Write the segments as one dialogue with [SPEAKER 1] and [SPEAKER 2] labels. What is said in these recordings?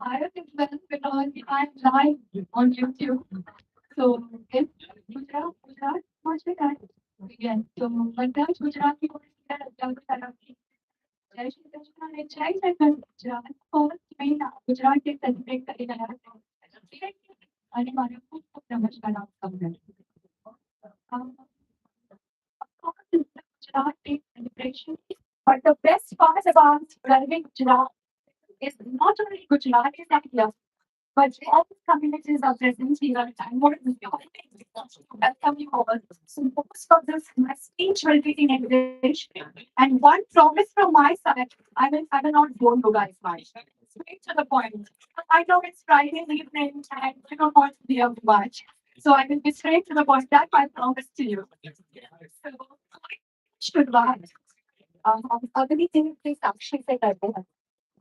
[SPEAKER 1] I have been because I'm live on YouTube. So if Gujarat wants to guys again. So બધા જ ગુજરાતી તરફથી જય શ્રી કૃષ્ણ અને જય જગન્નાથ ગુજરાત ફર્સ્ટ મહિના ગુજરાતે સેલિબ્રેટ કરી રહ્યા છે અને મારો ખૂબ ખૂબ નમસ્કાર આપ સૌને. Gujarat Day celebration. But the best part about Garvin Gujarat is not only Gujarat is that here, but all the communities are present here. And what is welcome you all. So most of this my speech will be in English. And one promise from my side, I will not bore you guys much. Straight to the point. I know it's Friday evening and you don't want to hear much. So I will be straight to the point. That I promise to you. So should what? अगली दिन की साक्षी से करते हैं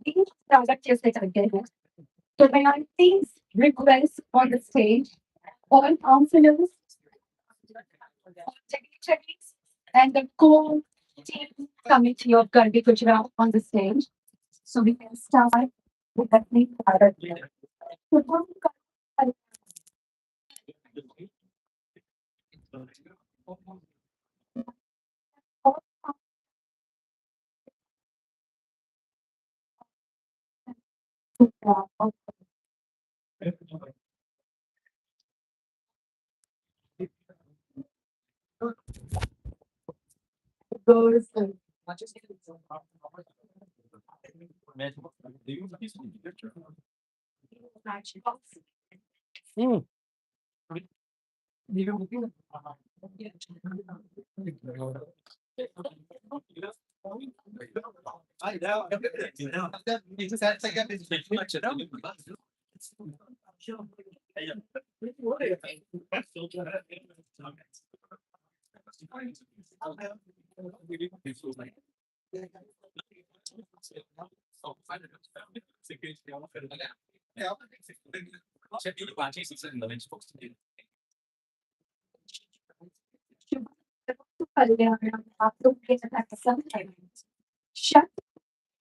[SPEAKER 1] these products से करते हैं. So may I please request on the stage all counselors, secretaries, and the core team committee of Gargi Gujarat on the stage. So we can start with the main product. So goes आप लोग के sometimes shut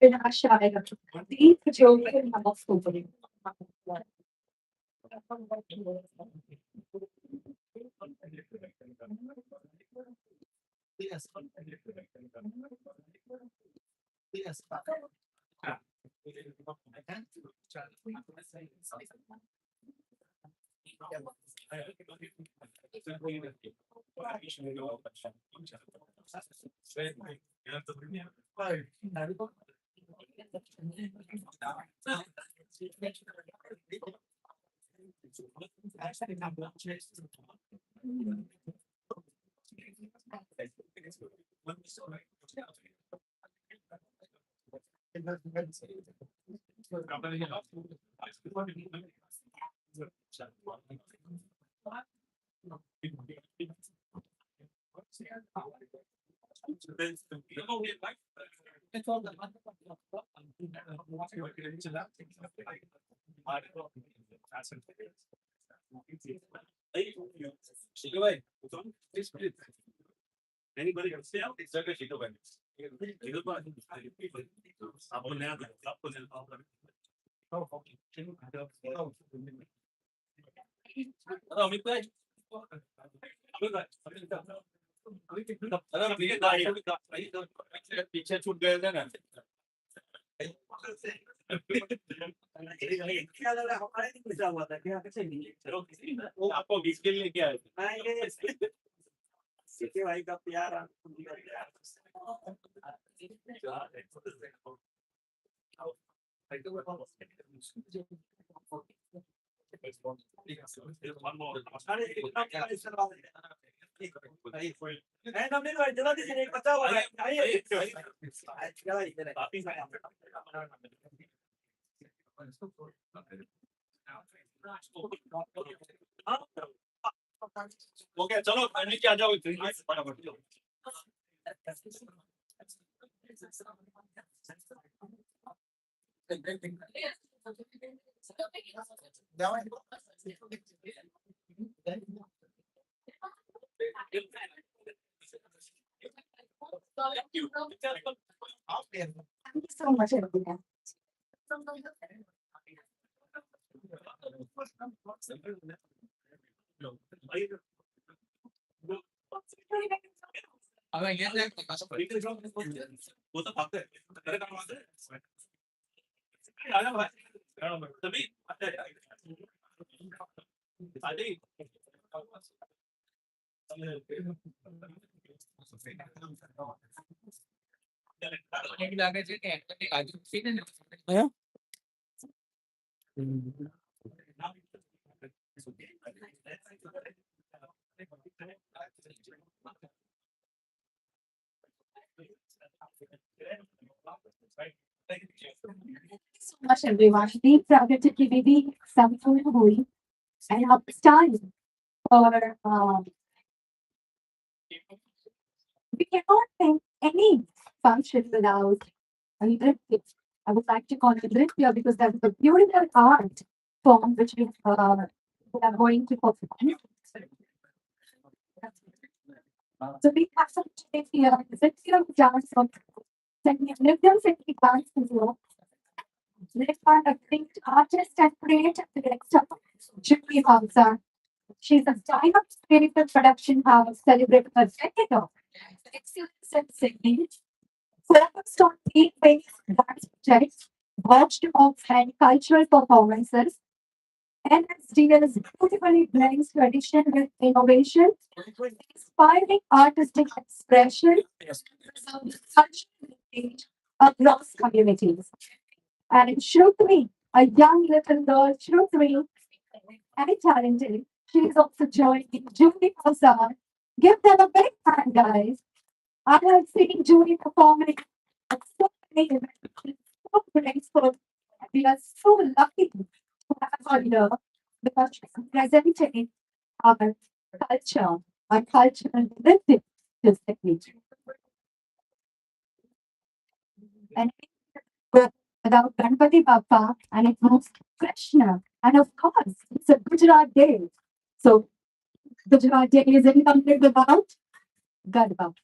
[SPEAKER 1] विनाशाय दीप ज्योति नमस्तुभ्यं.
[SPEAKER 2] पीछे छूट गए थे ना वो आपको 20 के लिए क्या है सीखे भाई का प्यार ओके चलो नीचे आ जाओ फटाफट
[SPEAKER 1] Thank you so much, everyone.
[SPEAKER 2] वो तो फालतू है तेरे काम आते हैं आया भाई तभी आते ही
[SPEAKER 1] So much everyone. Deep प्राकृतिक की विधि संपूर्ण हुई and अब it's time for we cannot think any function without a nritya. I would like to call it nritya because that is a beautiful art form which we are going to perform. So we have some today here. Nritya dance of Nritya simply dance is led by a great artist and creative director, Julie Hamza. She's a dynamic spiritual production house celebrating a decade of excellence in singing, focused on theme-based dance projects, workshops, and cultural performances. NSDS beautifully blends tradition with innovation, inspiring artistic expression of cultural heritage across communities. And in Shruti, a young little girl, Shruti, very talented. She's also joining Julie Prasad. Give them a big hand, guys. I have seen Julie performing at so many events. She's so graceful. We are so lucky to have her here because she's presenting our culture, our cultural heritage. And without Ganpati Bappa and it moves Krishna. And of course, it's a Gujarat day. So Gujarat day is incomplete without Garba.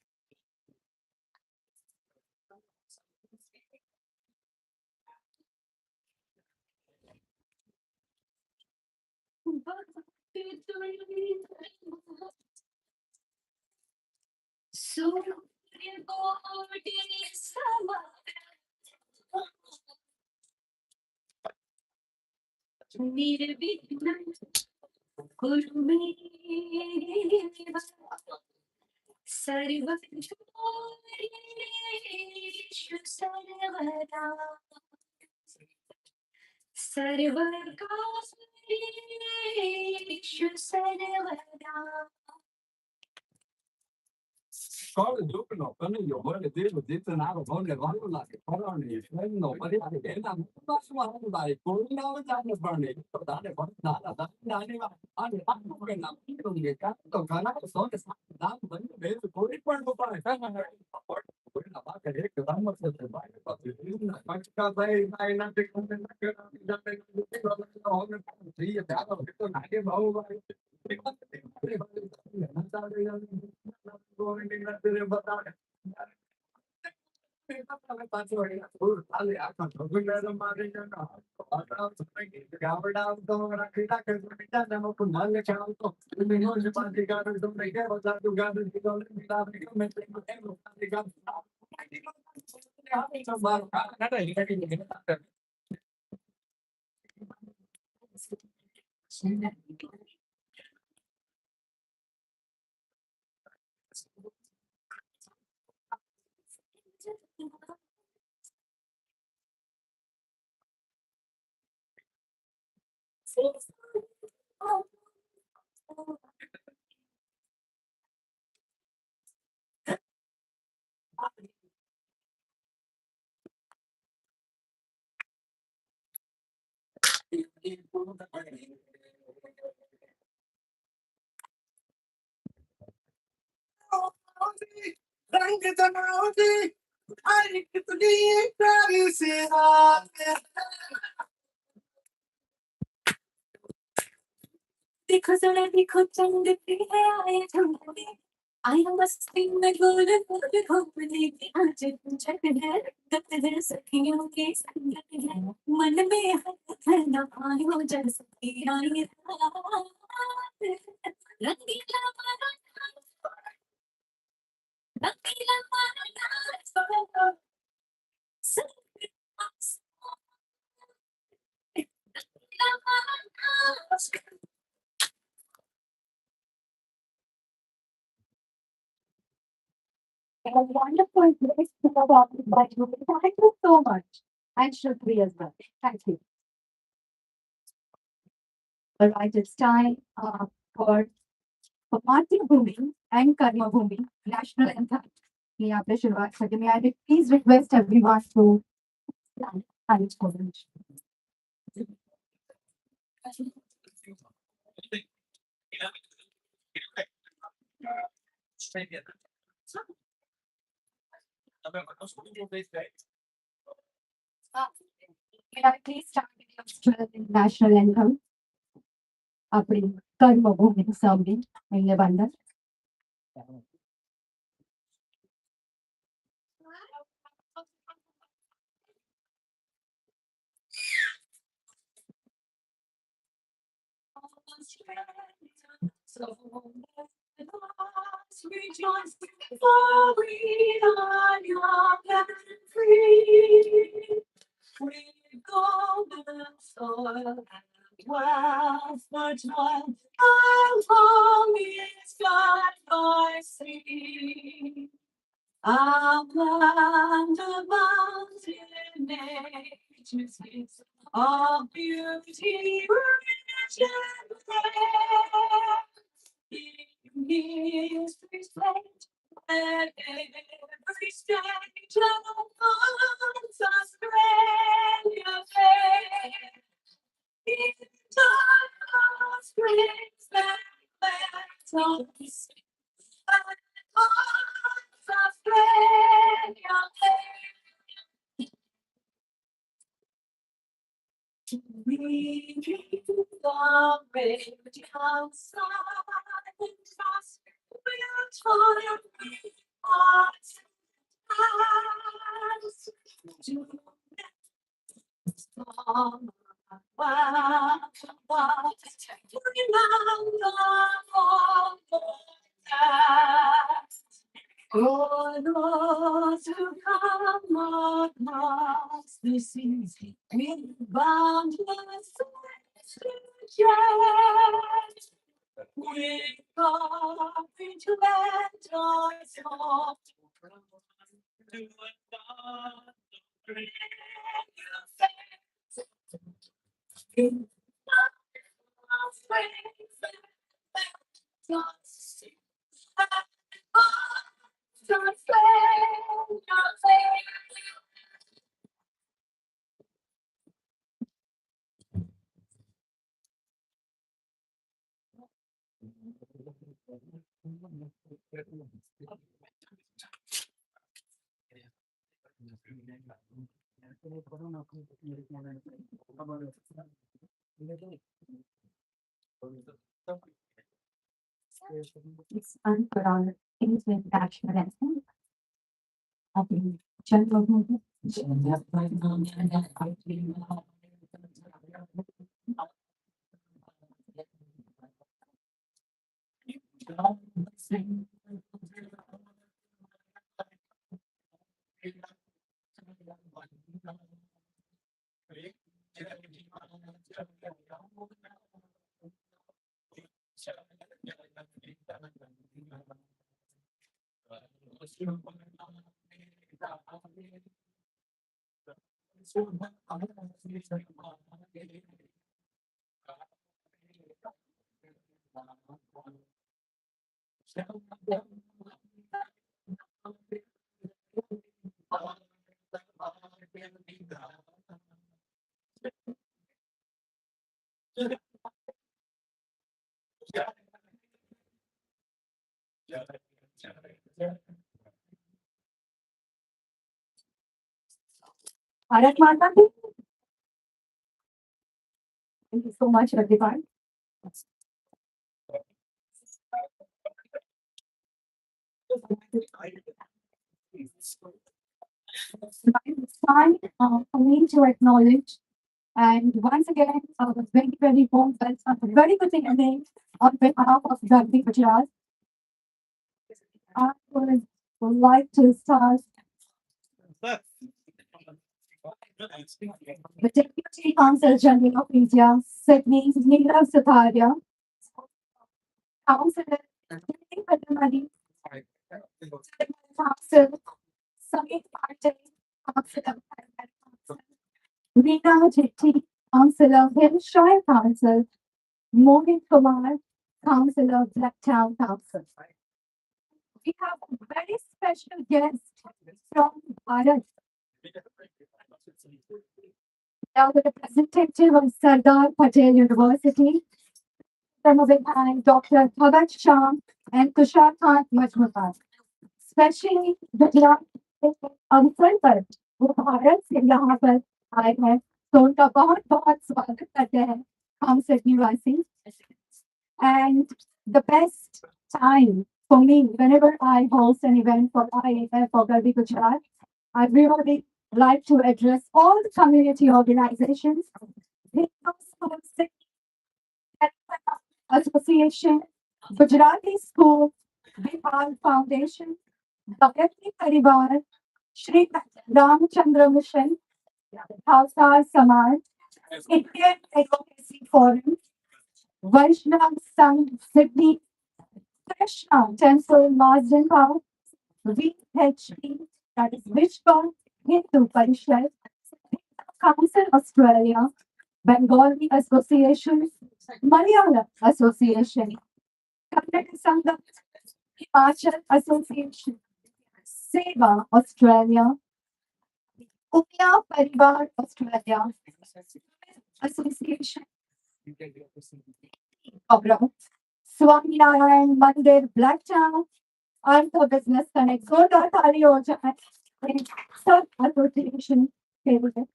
[SPEAKER 1] देखो जरा देखो चंद पे है आए झंडे I must think that good and good company. I didn't check it head. That there's a king of case. When the me and I will just be on it. A wonderful place to go out by you. Thank you so much. And Shukri as well. Thank you. All right, it's time for Party Bhumi and Karma Bhumi, national anthem. May I please शुरुआत करते हैं? May I please request everyone to stand and it's coverage. May I please start with your national anthem? அப்படி கர்ம பூமி சாமி எங்க வந்த Rejoice, for we are young and free. With golden soil and wealth for joy, our home is God by sea. Upon the mountain nature's gifts of beauty, rich and fair. In history's page, where every stage unfolds Australia fair. In dark springs that lands on the sea, Australia fair. We dream the radiant outside and trust we're torn hearts and to storm. Wow, for those who come across the seas with boundless strength, with courage and joy soft. In It's unparalleled international and general. Bharat Mata Ki. Thank you so much, everyone. It's time for me to acknowledge and once again, a very, very warm welcome, a very good evening on behalf of Rugby Gujarat. I would like to start the Deputy Council General of India, Sydney Neera Sutharia, Councillor Padmani, Council Samit Patel, Councillor Reena Jetty, Councillor Hillshire Council, Mohit Kumar, Councillor Blacktown Council. We have a very special guest from Bharat, now the representative of Sardar Patel University, promoted by Dr. Dhavat Shah and Tushar Khan Majmudar. Specially Gujarat के अवसर पर वो भारत से यहाँ पर आए हैं तो उनका बहुत बहुत स्वागत करते हैं हम सभी निवासी and the best time for me whenever I host an event for IAF or Garbi Gujarat, I really like to address all the community organizations, Association, Gujarati School, Bihar Foundation, Bhagati Parivar, Shri Ramchandra Mission, Khalsa Samaj, Indian Advocacy Forum, Vaishnav Sangh Sydney, Krishna Temple Marsden Park, VHP, that is Vishwa Hindu Parishad, Council Australia, Bengali Association, Malayalam Association, Kannada Sangam, Himachal Association, Seva Australia, Umya Parivar Australia, Association, Abra, Swaminarayan Mandir Blacktown, Artha Business Connect, Zoda Thali हो जाए, सब association favorite.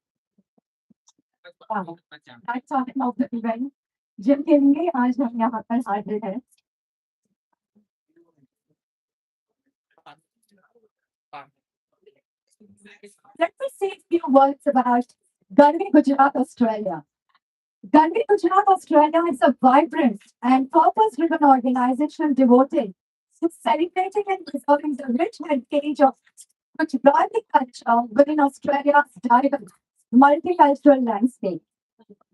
[SPEAKER 1] That's all of the event. जिनके लिए आज हम यहाँ पर हाजिर हैं. Let me say a few words about Garvi Gujarat Australia. Garvi Gujarat Australia is a vibrant and purpose-driven organization devoted to celebrating and preserving the rich heritage of Gujarati culture within Australia's diverse multicultural landscape.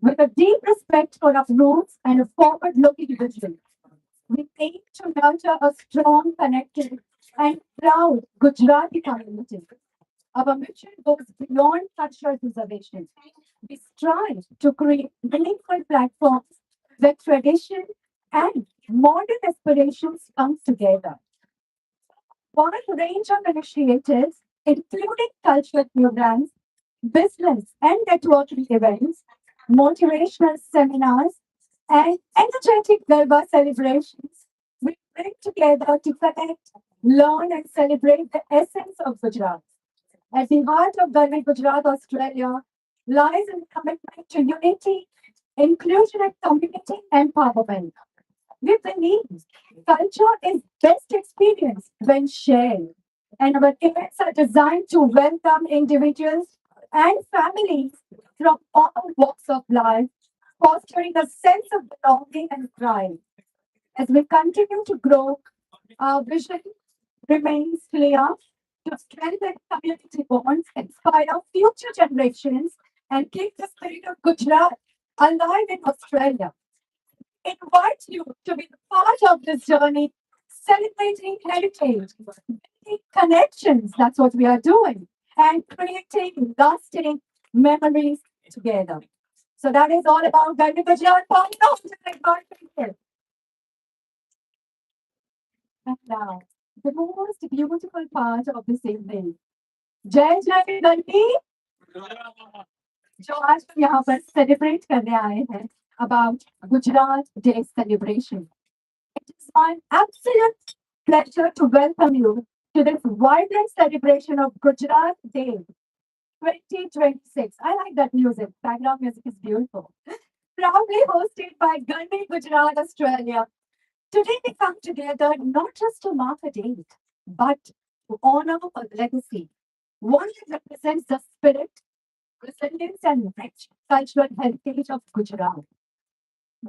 [SPEAKER 1] With a deep respect for our roots and a forward-looking vision, we aim to nurture a strong, connected, and proud Gujarati community. Our mission goes beyond cultural preservation. We strive to create meaningful platforms where tradition and modern aspirations come together. Wide range of initiatives, including cultural programs, business and networking events, motivational seminars, and energetic Garba celebrations, we bring together to connect, learn, and celebrate the essence of Gujarat. At the heart of Garvi Gujarat, Australia, lies a commitment to unity, inclusion, and community empowerment. We believe culture is best experienced when shared, and our events are designed to welcome individuals and families from all walks of life, fostering a sense of belonging and pride. As we continue to grow, our vision remains clear to strengthen community bonds, inspire future generations, and keep the spirit of Gujarat alive in Australia. Invite you to be part of this journey, celebrating heritage, building connections. That's what we are doing, and creating lasting memories together. So that is all about Gandhi Gujarat. And now, the most beautiful part of this evening. जय जय गणपति जो आज हम यहाँ पर celebrate करने आए हैं about Gujarat Day celebration. It is my absolute pleasure to welcome you to this vibrant celebration of Gujarat Day 2026. I like that music. Background music is beautiful. Proudly hosted by Garvi Gujarat Australia. Today we come together not just to mark a date, but to honor a legacy, one that represents the spirit, resilience, and rich cultural heritage of Gujarat.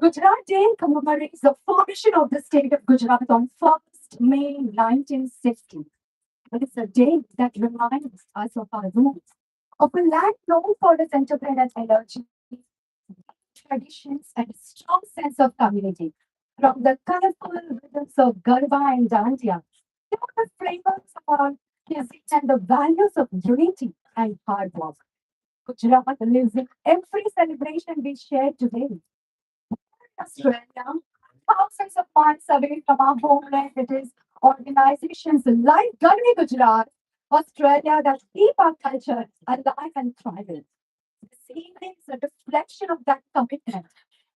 [SPEAKER 1] Gujarat Day commemorates the formation of the state of Gujarat on 1st May 1960. It is a day that reminds us of our roots, of a land known for its entrepreneurial energy, traditions, and a strong sense of community. From the colorful rhythms of Garba and Dandiya to the flavors of our cuisine and the values of unity and hard work. Gujarat lives in every celebration we share today. Australia, thousands of miles away from our homeland, it is organizations like Garvi Gujarat, Australia that keep our culture alive and thriving. This evening is a reflection of that commitment,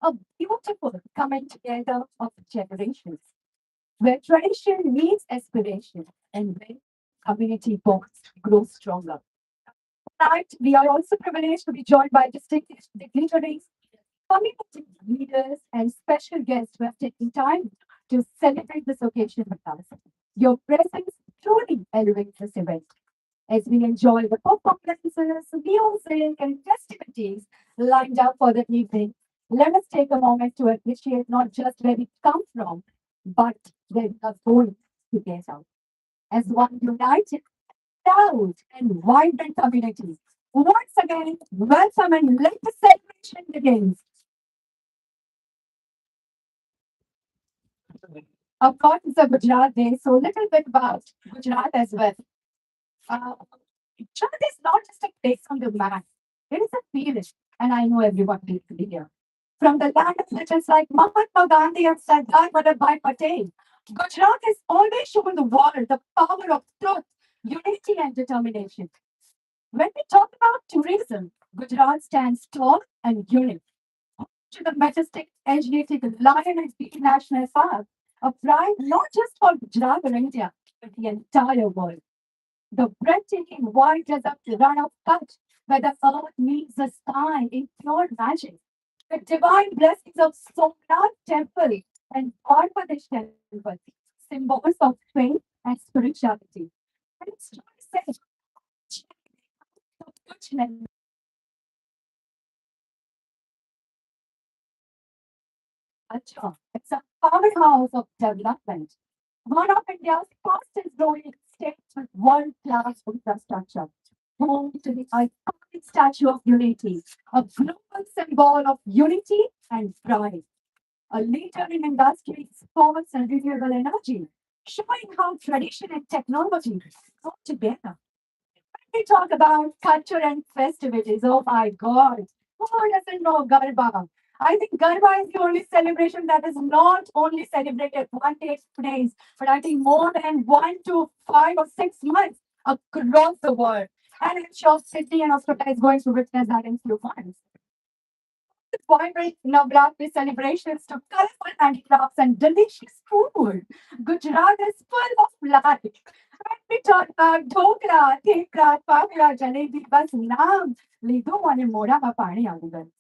[SPEAKER 1] a beautiful coming together of generations, where tradition meets aspiration and where community bonds grow stronger. Tonight, we are also privileged to be joined by distinguished dignitaries, community leaders, and special guests who have taken time to celebrate this occasion with us. Your presence truly elevates this event. As we enjoy the performances, music, and festivities lined up for the evening, let us take a moment to appreciate not just where we come from, but where we are going together as one united, proud, and vibrant community. Once again, welcome and let the celebration begin. Of course, it's a Gujarat day, so a little bit about Gujarat as well. Uh, Gujarat is not just a place on the map, it is a feeling, and I know everyone will be here. From the land of legends like Mahatma Gandhi and Sardar Vallabhbhai Patel, Gujarat has always shown the world the power of truth, unity, and determination. When we talk about tourism, Gujarat stands tall and unique to the majestic Asiatic Lion and Peak National Park, a pride not just for Gujarat or India, but the entire world. The breathtaking white desert run of Kutch, where the earth meets the sky in pure magic. The divine blessings of Somnath Temple and Parvadesh Temple, symbols of faith and spirituality. And it's true to say, Kutch culture. It's a powerhouse of development. One of India's fastest growing states with world class infrastructure. Home to the iconic Statue of Unity, a global symbol of unity and pride. A leader in industry, sports, and renewable energy, showing how tradition and technology go together. We talk about culture and festivities. Oh my God. Who doesn't know Garba? I think Garba is the only celebration that is not only celebrated 1 day, 2 days, but I think more than 1 to 5 or 6 months across the world. And I'm sure Sydney and Australia is going to witness that in few months. Vibrant Navratri celebrations to colorful handicrafts and delicious food. Gujarat is full of life. When we talk about dhokla, thepla, fafda, jalebi, બસ નામ લીધું અને મોઢામાં પાણી આવી ગયું.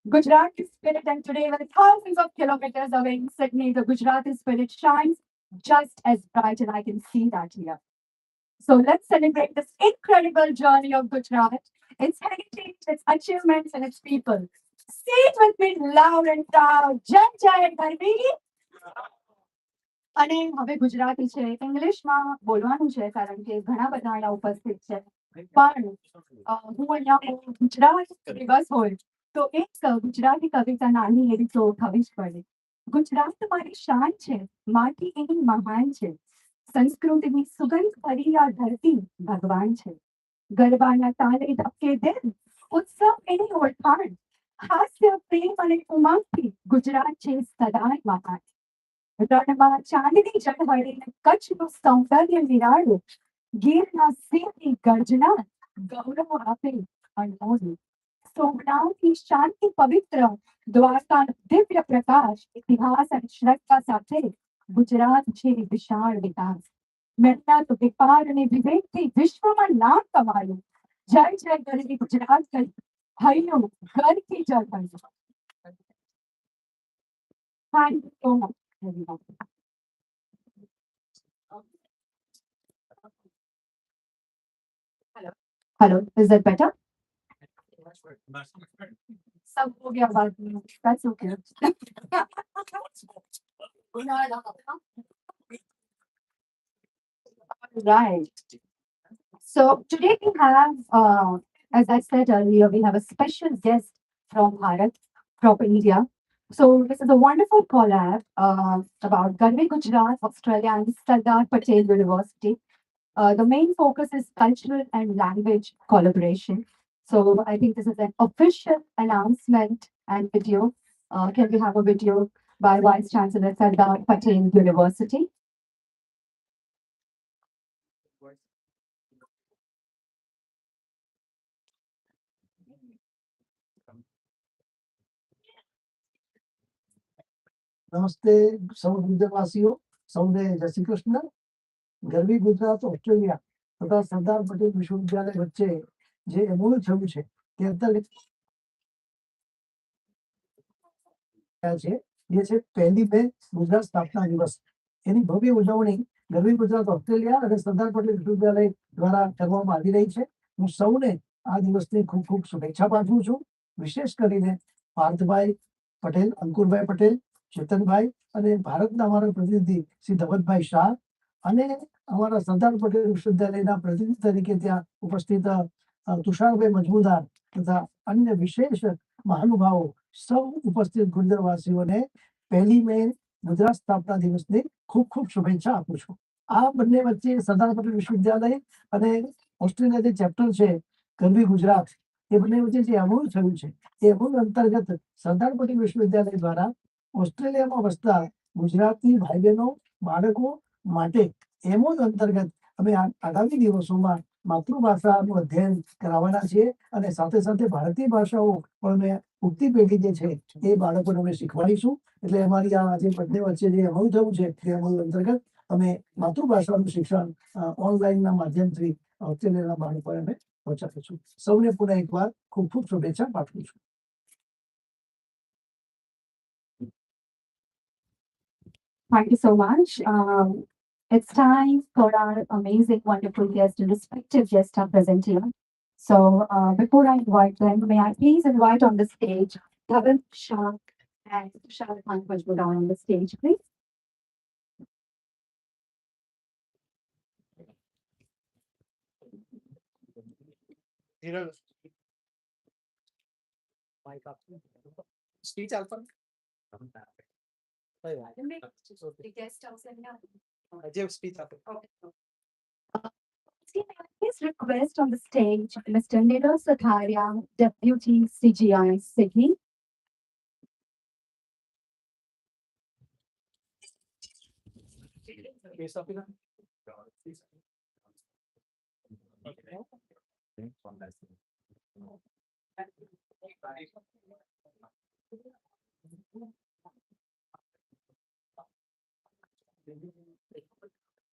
[SPEAKER 1] Gujarati spirit, and today, with thousands of kilometers away in Sydney, the Gujarati spirit shines just as bright, and I can see that here. So let's celebrate this incredible journey of Gujarat, its heritage, its achievements, and its people. Say it with me loud and proud. Jai Jai Garbi. અને હવે ગુજરાતી છે ઇંગ્લિશમાં બોલવાનું છે કારણ કે ઘણા બધા અહીંયા ઉપસ્થિત છે પણ હું અહીંયા ગુજરાત દિવસ હોય તો એક ગુજરાતી કવિતા નાની એવી તો થવી જ પડે. ગુજરાત મારી શાન છે, માટી એની મહાન છે, સંસ્કૃતિની સુગંધ ભરી આ ધરતી ભગવાન છે. ગરબાના તાલે ધબકે દિલ, ઉત્સવ એની ઓળખાણ, હાસ્ય પ્રેમ અને ઉમંગથી ગુજરાત છે સદાય મહાન. રણમાં ચાંદની ઝળહળીને કચ્છનું સૌંદર્ય નિરાળું, ગીરના સિંહની ગર્જના ગૌરવ આપે અણમોલું. સોમનાથની શાંતિ પવિત્ર, દ્વારકાનો દિવ્ય પ્રકાશ, ઇતિહાસ અને શ્રદ્ધા સાથે ગુજરાત છે વિશાળ વિકાસ. મહેનત, વેપાર અને વિવેકથી વિશ્વમાં નામ કમાયું. જય જય ગરવી ગુજરાત કરી હૈયું ઘરથી જળ હૈયું. Thank you so much, everyone. Hello, is that better? सब हो गया बात में. That's okay. Right. So today we have, as I said earlier, we have a special guest from Bharat, from India. So this is a wonderful collab about Garve Gujarat, Australia, and Sardar Patel University. The main focus is cultural and language collaboration. So I think this is an official announcement and video. Can we have a video by Vice Chancellor Sardar Patel University?
[SPEAKER 3] નમસ્તે સૌ ગુજરાતવાસીઓ સૌને જય શ્રી કૃષ્ણ. ગરવી Gujarat Australia તથા સરદાર પટેલ વિશ્વવિદ્યાલય વચ્ચે જે MOU થયું છે તે અંતર્ગત છે જે છે 1 મે ગુજરાત સ્થાપના દિવસ. એની ભવ્ય ઉજવણી ગરવી ગુજરાત ઓસ્ટ્રેલિયા અને સરદાર પટેલ વિશ્વવિદ્યાલય દ્વારા કરવામાં આવી રહી છે. હું સૌને આ દિવસની ખૂબ ખૂબ શુભેચ્છા પાઠવું છું. વિશેષ કરીને પાર્થભાઈ પટેલ, અંકુરભાઈ પટેલ, ચેતનભાઈ અને ભારતના અમારા પ્રતિનિધિ શ્રી ધવતભાઈ શાહ અને અમારા સરદાર પટેલ વિશ્વવિદ્યાલયના પ્રતિનિધિ તરીકે ત્યાં ઉપસ્થિત તુષારભાઈ મજમુદાર તથા અન્ય વિશેષ મહાનુભાવો સૌ ઉપસ્થિત ગુર્જરવાસીઓને 1 મે ગુજરાત સ્થાપના દિવસની ખૂબ ખૂબ શુભેચ્છા આપું છું. આ બંને વચ્ચે સરદાર પટેલ વિશ્વવિદ્યાલય અને ઓસ્ટ્રેલિયા જે ચેપ્ટર છે ગરવી ગુજરાત એ બંને વચ્ચે જે એમઓયુ થયું છે એ એમઓયુ અંતર્ગત સરદાર પટેલ વિશ્વવિદ્યાલય દ્વારા ઓસ્ટ્રેલિયામાં વસતા ગુજરાતી ભાઈ બહેનો બાળકો માટે એમઓયુ અંતર્ગત અમે આગામી દિવસોમાં માતૃભાષાનું અધ્યયન કરાવવાના છીએ અને સાથે સાથે ભારતીય ભાષાઓ પણ અમે ઉગતી પેઢી જે છે એ બાળકોને અમે શીખવાડીશું. એટલે અમારી આ જે બંને વચ્ચે જે એમઓયુ થયું છે તે એમઓયુ અંતર્ગત અમે માતૃભાષાનું શિક્ષણ ઓનલાઈનના માધ્યમથી ઓસ્ટ્રેલિયાના બાળકોને અમે પહોંચાડીશું. સૌને પુનઃ એકવાર ખૂબ ખૂબ શુભેચ્છા પાઠવું છું.
[SPEAKER 1] Thank you so much. It's time for our amazing, wonderful guest and respective guests are present here. So before I invite them, may I please invite on the stage Dhavat Shah and Tushar Majmudar on the stage, please.
[SPEAKER 3] Speech આપવાનું
[SPEAKER 1] The guest house and
[SPEAKER 3] જે speech આપે
[SPEAKER 1] Please request on the stage Mr. Nilo Satharia, Deputy CGI Sydney.
[SPEAKER 3] Case આપી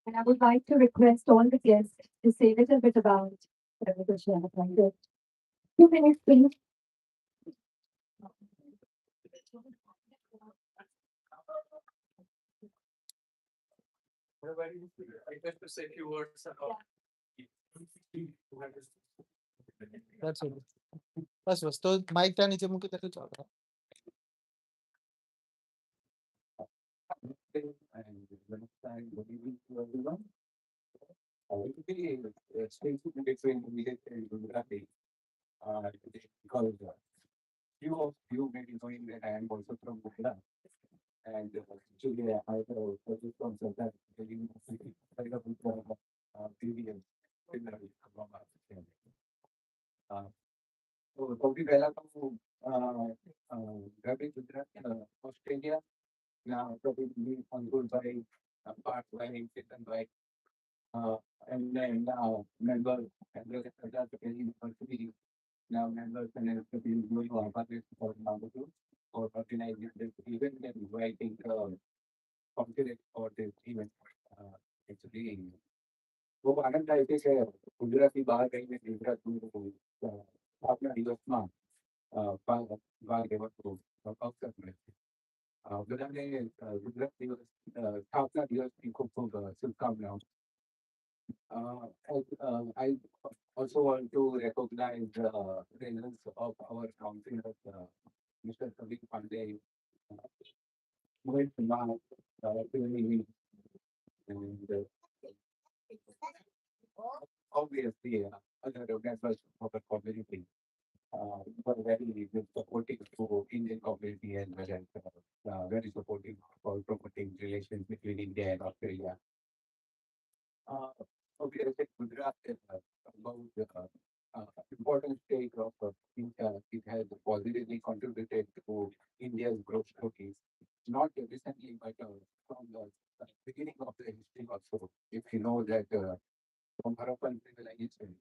[SPEAKER 1] And I would like to request all the guests to say a little bit about the share project. 2 minutes, please.
[SPEAKER 2] Just to say a few words about.
[SPEAKER 3] That's it. બસ બસ તો Mike ત્યાં નીચે મૂકી દે તો ચાલે.
[SPEAKER 2] And good evening to everyone. Space between military and Gujarati, because few of you may be knowing that I am also from Gujarat. And actually, I have also from Sardar University, PVM. તો સૌથી પહેલા તો ગરવી Gujarat Australia ના પ્રતિનિધિ અંકુરભાઈ, પાર્થભાઈ, ચેતનભાઈ એમને એમના member Sardar Patel university ના members અને પ્રતિનિધિઓનો આભાર વ્યક્ત કરવા માંગુ છું for organizing this event and inviting confidence for this event. Actually, બહુ આનંદ થાય છે કે ગુજરાતી બહાર કહીને ગુજરાતનું સ્થાપના દિવસમાં ભાગ લેવાનો અવસર મળે છે. બધાને ગુજરાત દિવસ સ્થાપના દિવસની ખૂબ ખૂબ શુભકામનાઓ. I also want to recognize the presence of our councillor, Mr. Pradeep Pandey, Mohit Kumar, Pillai, and obviously other members of the community were very supportive to Indian community as well as very supportive for promoting relations between India and Australia. Uh, obviously, Gujarat is about the important state of India. It has positively contributed to India's growth stories, not recently, but from the beginning of the history also. If you know that from Harappan civilization,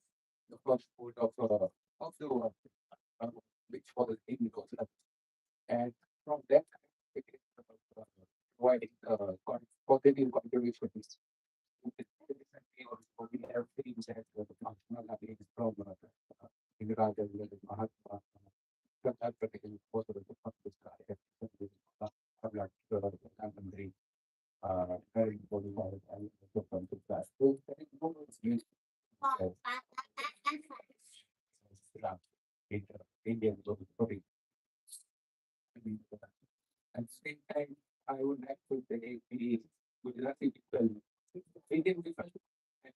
[SPEAKER 2] the first port of the world, uh, which was in Gujarat, and from that time, it is providing positive contributions. Recently also, we have seen that Mahatma Gandhi is from Indira as well as Mahatma Sardar Patel was the first guy that Pradhan Mantri very important and also from the class. So there is no excuse as Islam in Indian story. At the same time, I would like to say the Gujarati people, Indian people, and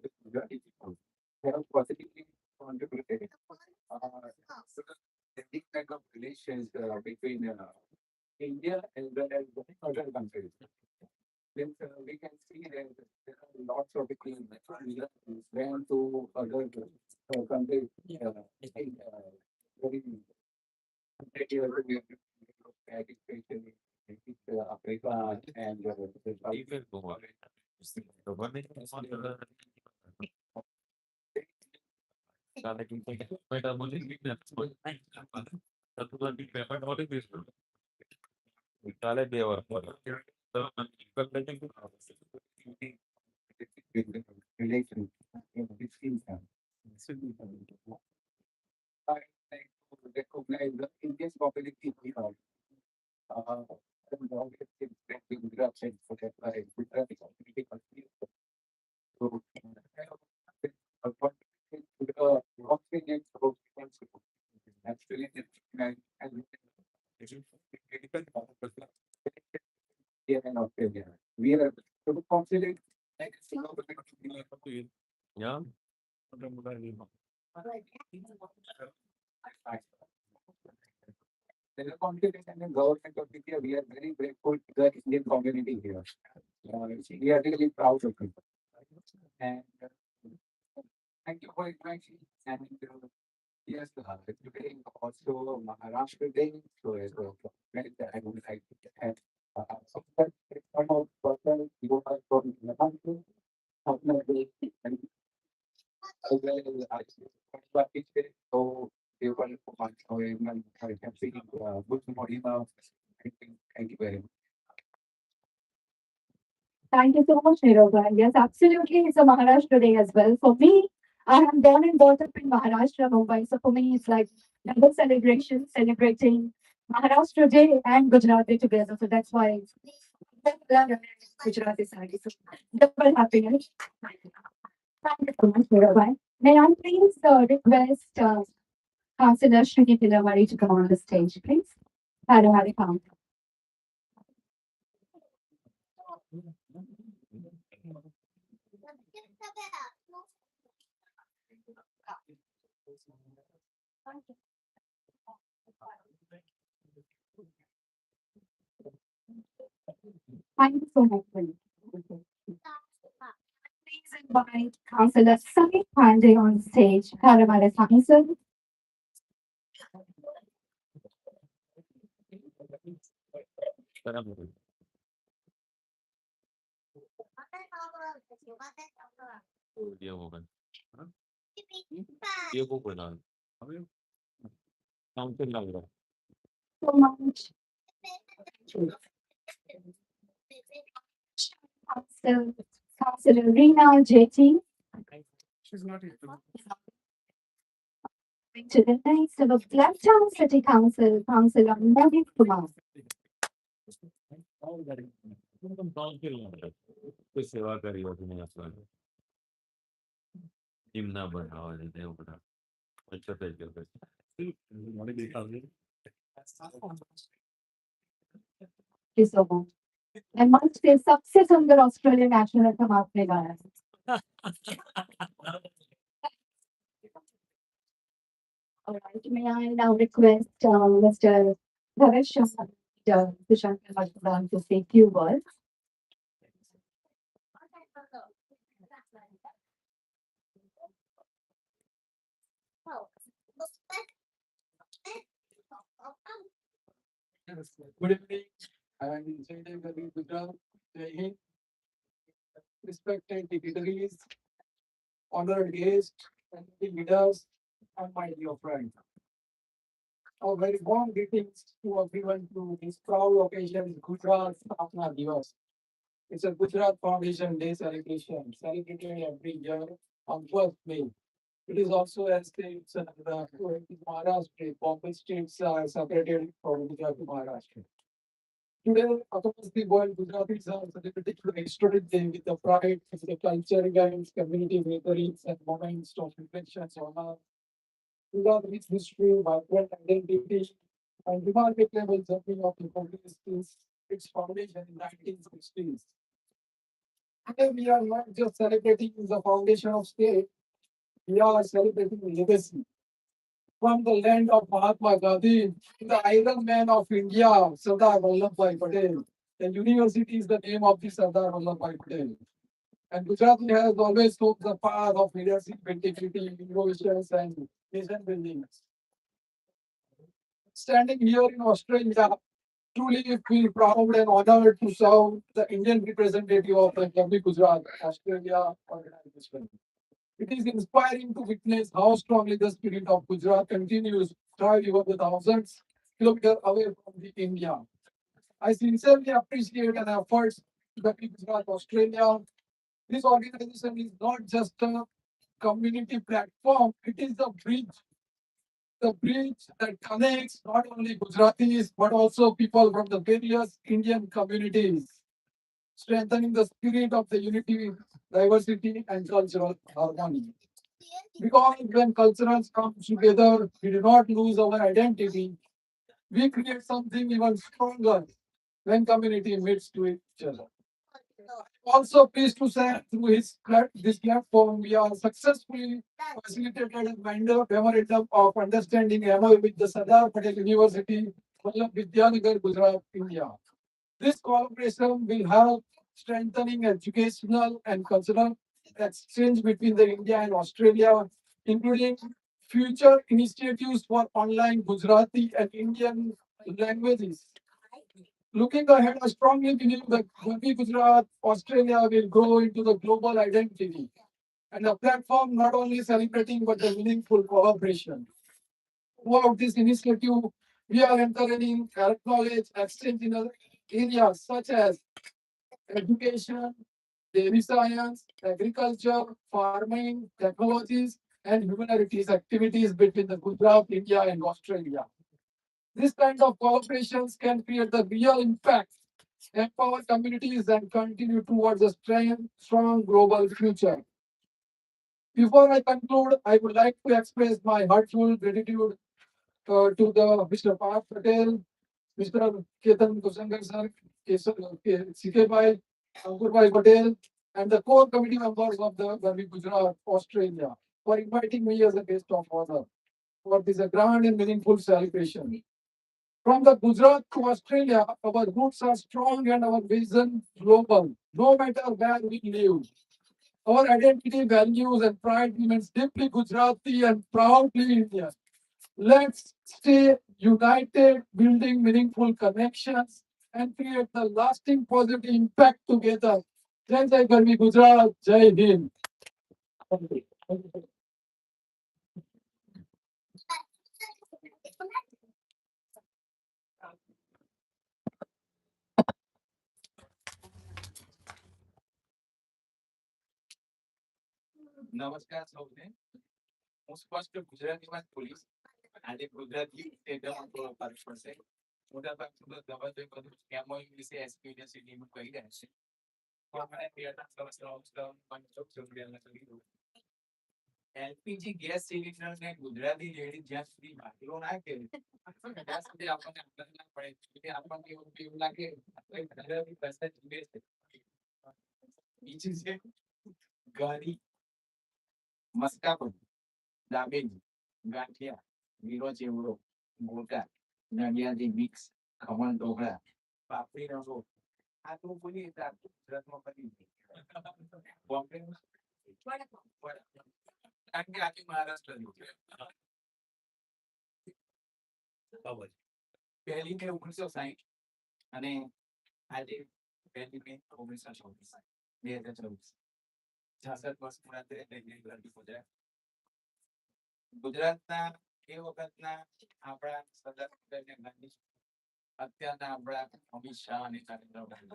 [SPEAKER 2] the Gujarati people have positively contributed to the big kind of relations between India as well as the other countries. Since we can see that there are lots of people went to other countries, like, very years ago, especially in Africa and the South. Relations between them. I like to recognize the Indian community here. Uh, and obviously, Gujarat and for that, Gujarati community continues to contribute to the confidence of people. Actually, and here in Australia, we are so confident. Like, yeah. There's a competition in government of India. We are very grateful to the Indian community here. We are really proud of it. And thank you for inviting. And yes, today also Maharashtra Day. So as well, I would like to add one of person you are from the country, partner day, and as well as I so they want to much. So I can see good morning. Thank you very much.
[SPEAKER 1] Thank you so much, Niroga. Yes, absolutely. It's a Maharashtra Day as well. For me, I am born and brought up in Maharashtra, Mumbai. So for me, it's like double celebration, celebrating Maharashtra Day and Gujarat Day together. So that's why it's Gujarati side. So double happiness. Thank you so much, Niroga. May I please request Councillor Shri Tilavari to come on the stage, please? Hello, Hari Khan. Thank you so much. Please invite Councillor Samit Pandey on stage. Hello, Madam Council. So much. Council, Councillor Reena JT. To the next of Blacktown City Council, Councillor Mohit Kumar.
[SPEAKER 4] નિમ્ન બનાવો છે તે બધા પંચોતેર મને દેખાડે
[SPEAKER 1] Thank you so much. And मंच पे सबसे सुंदर ऑस्ट्रेलियन नेशनल एंथम आपने गाया है. All right, may I now request Mr. Dhavat Shah, Sushant Kumar to say few words.
[SPEAKER 2] Yes, good evening. And Jai Gavi Gujarat, Jai Hind, respected dignitaries, honored guests, and leaders, and my dear friends. A very warm greetings to everyone to this proud occasion, Gujarat Sthapna Divas. It's a Gujarat Foundation Day celebration, celebrated every year on 1st May. It is also a state Maharashtra, Bombay states are separated from Gujarat to Maharashtra. Today, across the world, Gujaratis are celebrating the historic day with the pride, with the culture events, community gatherings, and moments of reflections on our Gujarati's history, vibrant identity, and remarkable journey of Republic since its foundation in 1960s. Today, we are not just celebrating the foundation of state, we are celebrating legacy. From the land of Mahatma Gandhi to the Iron Man of India, Sardar Vallabhbhai Patel. The university is the name of the Sardar Vallabhbhai Patel. And Gujarat has always took the path of leadership, integrity, innovations, and nation building. Standing here in Australia, truly feel proud and honored to serve the Indian representative of the Gandhi Gujarat Australia organization. It is inspiring to witness how strongly the spirit of Gujarat continues to thrive over the thousands kilometers away from the India. I sincerely appreciate and efforts to the Gujarat Australia. This organization is not just a community platform, it is the bridge that connects not only Gujaratis but also people from the various Indian communities, strengthening the spirit of the unity, diversity, and cultural harmony. Because when cultures come together, we do not lose our identity. We create something even stronger when community meets to each other. Also, pleased to say through this platform, we are successfully facilitated a memorandum of understanding MOU with the Sardar Patel University, Vidyanagar, Gujarat, India. This cooperation will help strengthening educational and cultural exchange between the India and Australia, including future initiatives for online Gujarati and Indian languages. Looking ahead, I strongly believe that Gandhi Gujarat, Australia will grow into the global identity and a platform not only celebrating but a meaningful cooperation. Throughout this initiative, we are encouraging knowledge exchange in other areas such as education, dairy science, agriculture, farming, technologies, and humanities activities between the Gujarat, India, and Australia. This kind of cooperations can create the real impact, empower communities, and continue towards a strong global future. Before I conclude, I would like to express my heartfelt gratitude to the Mr. Parth Patel, Mr. Ketan Kusangar sir, CK Bhai, Ankur Bhai Patel, and the core committee members of the Garvi Gujarat, Australia, for inviting me as a guest of honor for this grand and meaningful celebration. From the Gujarat to Australia, our roots are strong and our vision global, no matter where we live. Our identity, values, and pride remains deeply Gujarati and proudly Indian. Let's stay united, building meaningful connections, and create the lasting positive impact together. Jai Jai Garvi Gujarat, Jai Hind. Thank you.
[SPEAKER 5] નમસ્કાર સૌને હું સ્પષ્ટ ગુજરાતીમાં જ બોલીશ આજે ગુજરાતી એકદમ થોડો ફરક પડશે મોટાભાગ સુરત ધવતભાઈ બધું એમઓયુ વિશે એસપી યુનિવર્સિટીનું કહી રહ્યા છે તો મને 13 સરસ રાઉન્ડ મંચ ચોક જોડ્યા કરી દઉં એલપીજી ગેસ સિલિન્ડર ને ગુજરાતી લેડી જ્યાં સુધી બાટલો નાખે ત્યાં સુધી આપણને આનંદ ના પડે. એટલે આપણને એવું લાગે આપણે ગુજરાતી ભાષા જીવે છે. બીજું છે ઘારી, મસ્કાબન, દાબેલી, ગાંઠિયા, લીલો ચેવડો, ગોટા, નડિયાદી મિક્સ, ખમણ ઢોકળા, પાપડી રંગો. આ તો બોલીએ તો આખું ગુજરાતમાં બની જાય. બોમ્બેમાં વડાપાવ. કારણ કે આખી મહારાષ્ટ્રની છે. પહેલી મે 1960 અને આજે પહેલી મે 1924 2024 66 વર્ષ પૂરા થયા ગુજરાત. ગુજરાતના એ વખતના આપણા સરદાર પટેલ અને ગાંધી, અત્યારના આપણા અમિત શાહ અને નરેન્દ્ર મોદી.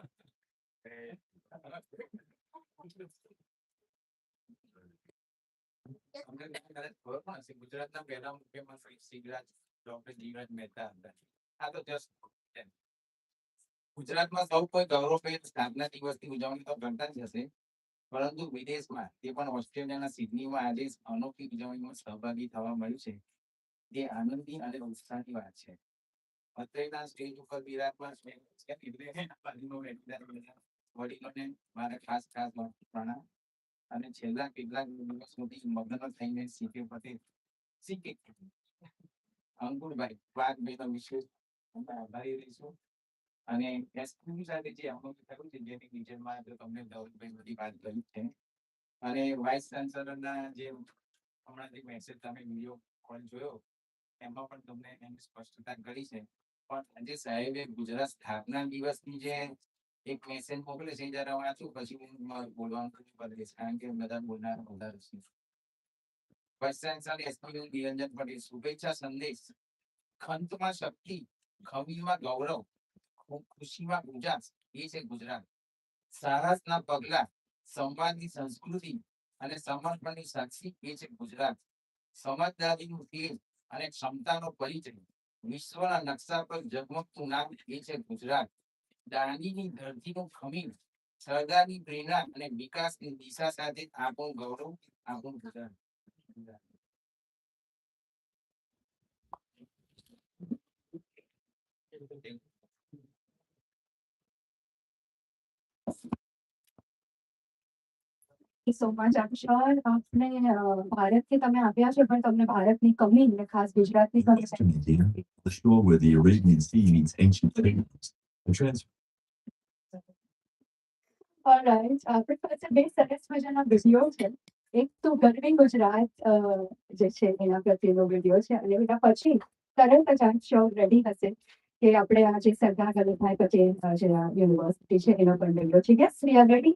[SPEAKER 5] તમને કદાચ ખબર પણ હશે, ગુજરાતના પહેલા મુખ્યમંત્રી શિવરાજ ડોક્ટર જીવરાજ મહેતા હતા. આ તો જસ્ટ ગુજરાતમાં સૌ કોઈ ગૌરવભેર સ્થાપના દિવસની ઉજવણી તો કરતા જ હશે, પરંતુ વિદેશમાં તે પણ ઓસ્ટ્રેલિયાના સિડનીમાં આજે અનોખી ઉજવણીમાં સહભાગી થવા મળ્યું છે. તે આનંદની અને ઉત્સાહની વાત છે. અત્રેના સ્ટેજ ઉપર બિરાજમાન વડીલોને મારા ખાસ ખાસ પ્રણામ. અને છેલ્લા કેટલાક દિવસ સુધી મગ્ન થઈને સીપે પટેલ સીપે અંકુરભાઈ વાઘભાઈનો વિશેષ આભારી રહીશું. અને એસપી સાથે જે અમુક થયું છે જેની ડિટેલમાં તો તમને ધવલભાઈ બધી વાત કરી છે. અને વાઇસ ચાન્સલરના જે હમણાં જે મેસેજ તમે વિડીયો કોલ જોયો એમાં પણ તમને એની સ્પષ્ટતા કરી છે. પણ આજે સાહેબે ગુજરાત સ્થાપના દિવસની જે એક મેસેજ મોકલે છે જરા વાંચું પછી હું બોલવાનું બદલીશ, કારણ કે બધા બોલનાર વધારે છે. વાઇસ ચાન્સલર એસપી નિરંજન પટેલ શુભેચ્છા સંદેશ. ખંતમાં શક્તિ, ખમીમાં ગૌરવ, ખુશીમાં ઉજાસ એ છે ગુજરાત. સાહસના પગલા, સંવાદની સંસ્કૃતિ અને સમર્પણની સાક્ષી એ છે ગુજરાત. સમજદારીનું તેજ અને ક્ષમતાનો પરિચય, વિશ્વના નકશા પર ઝગમગતું નામ એ છે ગુજરાત. દાંડીની ધરતીનું ખમીર, સરદારની પ્રેરણા અને વિકાસની દિશા સાથે આપણું ગૌરવ, આપણું ગુજરાત.
[SPEAKER 1] સો મચ આશર આપને ભારતથી તમે આવ્યા છો પણ તમને ભારતની કમી ને ખાસ ગુજરાતની કમી
[SPEAKER 6] Western India, the shore where the Arabian Sea meets ancient trade routes. The trans-
[SPEAKER 1] Alright, આપણી પાસે બે સરસ મજાના વિડીયો છે. એક તો ગરવી ગુજરાત જે છે એના પ્રત્યેનો વિડીયો છે અને એના પછી તરત જ આ શો રેડી હશે કે આપણે આ જે સરદાર વલ્લભભાઈ પટેલ જે યુનિવર્સિટી છે એનો પણ વિડીયો છે. Yes we are ready.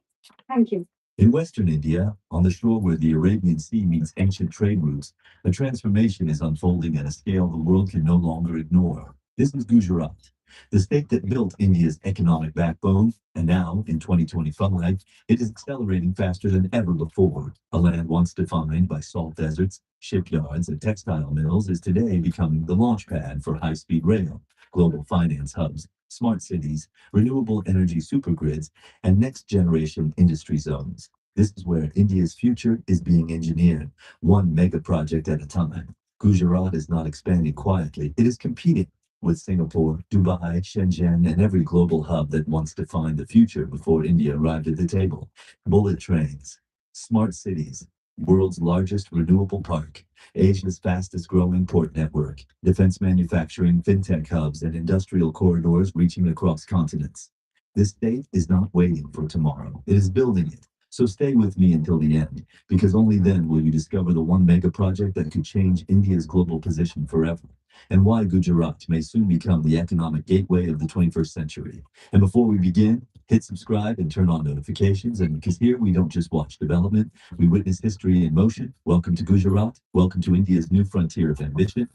[SPEAKER 1] Thank you.
[SPEAKER 6] In Western India, on the shore where the Arabian Sea meets ancient trade routes, a transformation is unfolding at a scale the world can no longer ignore. This is Gujarat, the state that built India's economic backbone, and now, in 2025, it is accelerating faster than ever before. A land once defined by salt deserts, shipyards, and textile mills is today becoming the launchpad for high-speed rail, global finance hubs, smart cities, renewable energy supergrids, and next-generation industry zones. This is where India's future is being engineered, one mega project at a time. Gujarat is not expanding quietly, it is competing with Singapore, Dubai, Shenzhen, and every global hub that once defined the future before India arrived at the table. Bullet trains, smart cities, world's largest renewable park, Asia's fastest growing port network, defense manufacturing, fintech hubs, and industrial corridors reaching across continents. This state is not waiting for tomorrow, it is building it. So stay with me until the end, because only then will you discover the one mega project that could change India's global position forever, and why Gujarat may soon become the economic gateway of the 21st century. And before we begin, hit subscribe and turn on notifications, and because here we don't just watch development, we witness history in motion. Welcome to Gujarat. Welcome to India's new frontier of ambition,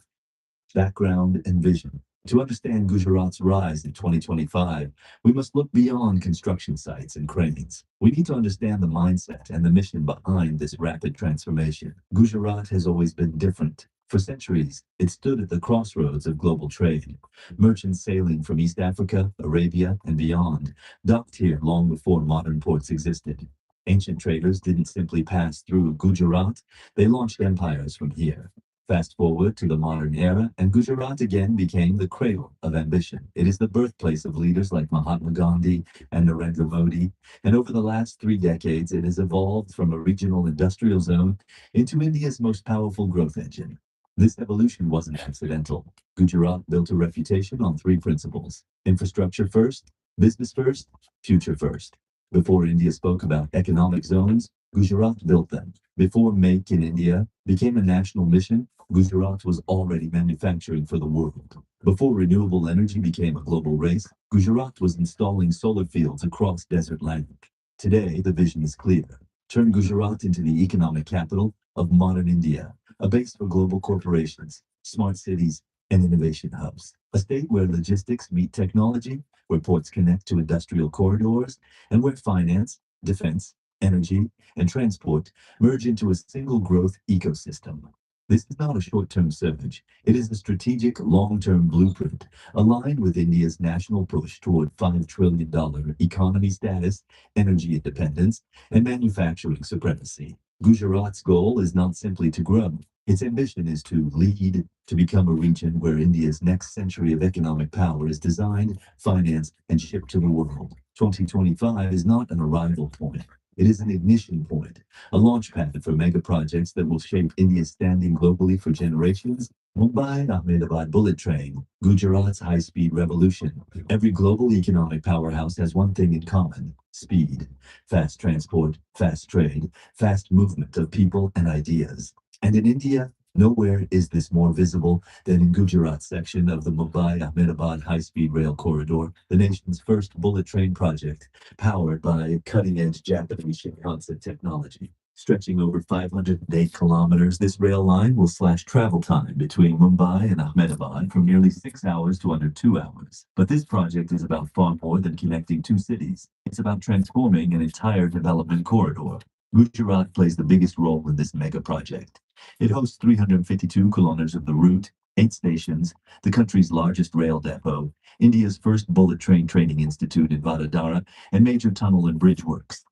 [SPEAKER 6] background, and vision. To understand Gujarat's rise in 2025, we must look beyond construction sites and cranes. We need to understand the mindset and the mission behind this rapid transformation. Gujarat has always been different. For centuries, it stood at the crossroads of global trade. Merchants sailing from East Africa, Arabia, and beyond docked here long before modern ports existed. Ancient traders didn't simply pass through Gujarat, they launched empires from here. Fast forward to the modern era, and Gujarat again became the cradle of ambition. It is the birthplace of leaders like Mahatma Gandhi and Narendra Modi, and over the last 3 decades, it has evolved from a regional industrial zone into India's most powerful growth engine. This evolution wasn't accidental. Gujarat built a reputation on three principles: infrastructure first, business first, future first. Before India spoke about economic zones, Gujarat built them. Before Make in India became a national mission, Gujarat was already manufacturing for the world. Before renewable energy became a global race, Gujarat was installing solar fields across desert land. Today, the vision is clear. Turn Gujarat into the economic capital of modern India, a base for global corporations, smart cities, and innovation hubs. A state where logistics meet technology, where ports connect to industrial corridors, and where finance, defense, energy, and transport merge into a single growth ecosystem. This is not a short term surge, it is a strategic long term blueprint aligned with India's national push toward $5 trillion economy status, energy independence, and manufacturing supremacy. Gujarat's goal is not simply to grow, its ambition is to lead, to become a region where India's next century of economic power is designed, financed, and shipped to the world. 2025 is not an arrival point. It is an ignition point, a launchpad for mega projects that will shape India's standing globally for generations. Mumbai Ahmedabad bullet train, Gujarat's high speed revolution. Every global economic powerhouse has one thing in common: speed, fast transport, fast trade, fast movement of people and ideas. And in India, nowhere is this more visible than in Gujarat's section of the Mumbai Ahmedabad high speed rail corridor, the nation's first bullet train project, powered by cutting edge Japanese Shinkansen technology. Stretching over 508 kilometers, this rail line will slash travel time between Mumbai and Ahmedabad from nearly 6 hours to under 2 hours. But this project is about far more than connecting two cities. It's about transforming an entire development corridor. Gujarat plays the biggest role in this mega project. It hosts 352 kilometers of the route, 8 stations, the country's largest rail depot, India's first bullet train training institute in Vadodara, and major tunnel and bridge works.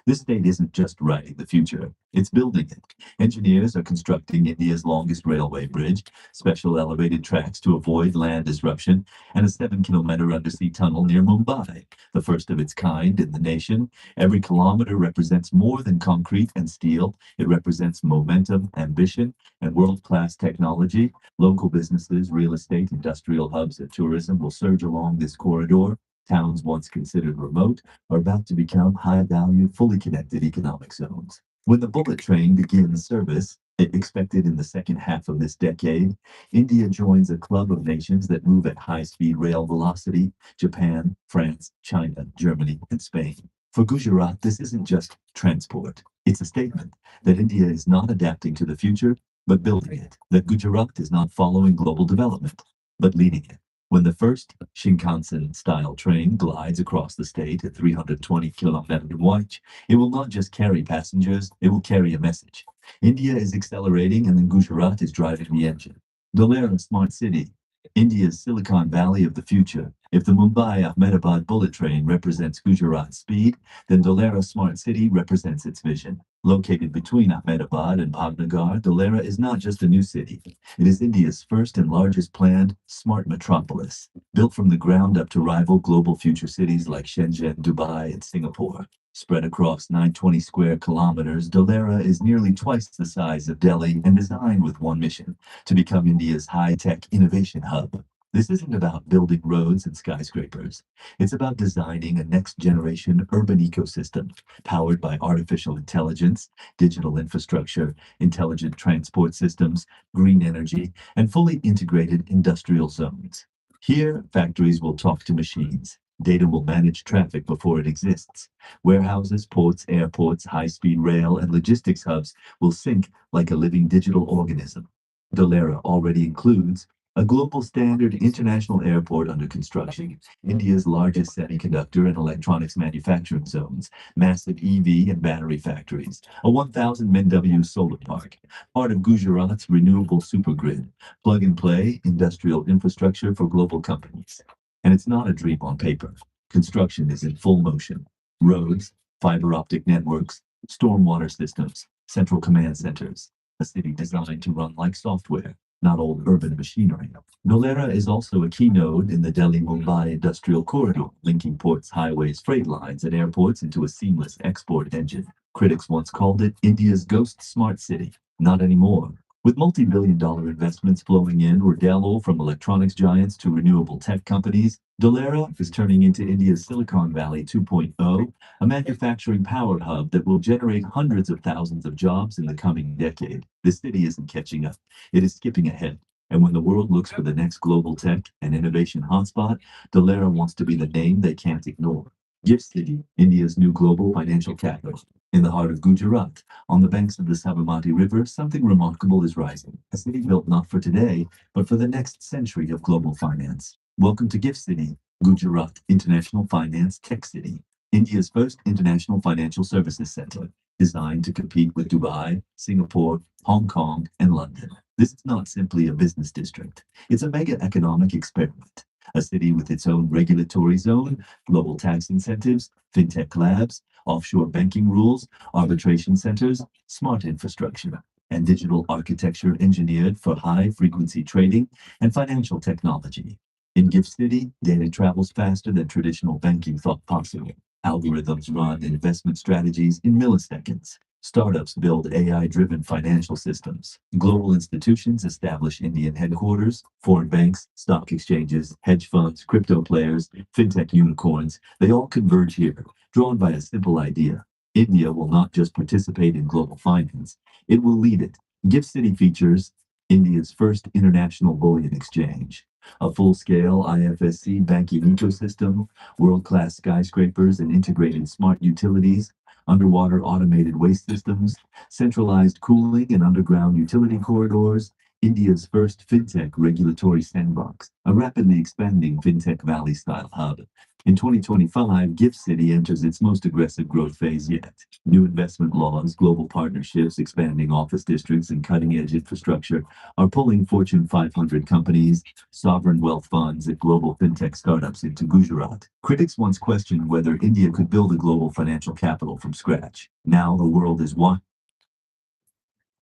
[SPEAKER 6] This state isn't just writing the future, it's building it. Engineers are constructing India's longest railway bridge, special elevated tracks to avoid land disruption, and a 7-kilometer undersea tunnel near Mumbai, the first of its kind in the nation. Every kilometer represents more than concrete and steel. It represents momentum, ambition, and world-class technology. Local businesses, real estate, industrial hubs, and tourism will surge along this corridor. Towns once considered remote are about to become high-value, fully connected economic zones. When the bullet train begins service, expected in the second half of this decade, India joins a club of nations that move at high-speed rail velocity: Japan, France, China, Germany, and Spain. For Gujarat, this isn't just transport. It's a statement that India is not adapting to the future, but building it. That Gujarat is not following global development, but leading it. When the first Shinkansen-style train glides across the state at 320 km/h, it will not just carry passengers, it will carry a message. India is accelerating, and then Gujarat is driving the engine. Dholera Smart City, India's Silicon Valley of the future. If the Mumbai-Ahmedabad bullet train represents Gujarat's speed, then Dholera Smart City represents its vision. Located between Ahmedabad and Bhavnagar, Dholera is not just a new city. It is India's first and largest planned smart metropolis, built from the ground up to rival global future cities like Shenzhen, Dubai, and Singapore. Spread across 920 square kilometers, Dholera is nearly twice the size of Delhi and designed with one mission: to become India's high-tech innovation hub. This isn't about building roads and skyscrapers. It's about designing a next-generation urban ecosystem powered by artificial intelligence, digital infrastructure, intelligent transport systems, green energy, and fully integrated industrial zones. Here, factories will talk to machines. Data will manage traffic before it exists. Warehouses, ports, airports, high-speed rail, and logistics hubs will sync like a living digital organism. Dholera already includes a global standard international airport under construction, India's largest semiconductor and electronics manufacturing zones, massive EV and battery factories, a 1,000 MW solar park, part of Gujarat's renewable supergrid, plug-and-play industrial infrastructure for global companies. And it's not a dream on paper. Construction is in full motion. Roads, fiber optic networks, stormwater systems, central command centers, a city designed to run like software, not old urban machinery. Nolera is also a key node in the Delhi-Mumbai industrial corridor, linking ports, highways, freight lines, and airports into a seamless export engine. Critics once called it India's ghost smart city. Not anymore. With multi-billion-dollar investments flowing in or Dell from electronics giants to renewable tech companies, Dolera is turning into India's Silicon Valley 2.0, a manufacturing power hub that will generate hundreds of thousands of jobs in the coming decade. The city isn't catching up, it is skipping ahead. And when the world looks for the next global tech and innovation hotspot, Dolera wants to be the name they can't ignore. Gift City, India's new global financial capital. In the heart of Gujarat, on the banks of the Sabarmati River, something remarkable is rising. A city built not for today, but for the next century of global finance. Welcome to Gift City, Gujarat International Finance Tech City, India's first international financial services center, designed to compete with Dubai, Singapore, Hong Kong, and London. This is not simply a business district. It's a mega economic experiment. A city with its own regulatory zone, global tax incentives, fintech labs, offshore banking rules, arbitration centers, smart infrastructure, and digital architecture engineered for high frequency trading and financial technology. In Gift City, data travels faster than traditional banking thought possible. Algorithms run investment strategies in milliseconds. Startups build AI-driven financial systems. Global institutions establish Indian headquarters. Foreign banks, stock exchanges, hedge funds, crypto players, fintech unicorns, they all converge here, drawn by a simple idea. India will not just participate in global finance, it will lead it. Gift City features India's first international bullion exchange, a full-scale IFSC banking ecosystem, world-class skyscrapers and integrated smart utilities, underwater automated waste systems, centralized cooling and underground utility corridors, India's first fintech regulatory sandbox, a rapidly expanding fintech valley-style hub. In 2025, Gift City enters its most aggressive growth phase yet. New investment laws, global partnerships, expanding office districts, and cutting-edge infrastructure are pulling Fortune 500 companies, sovereign wealth funds, and global fintech startups into Gujarat. Critics once questioned whether India could build a global financial capital from scratch. Now the world is one.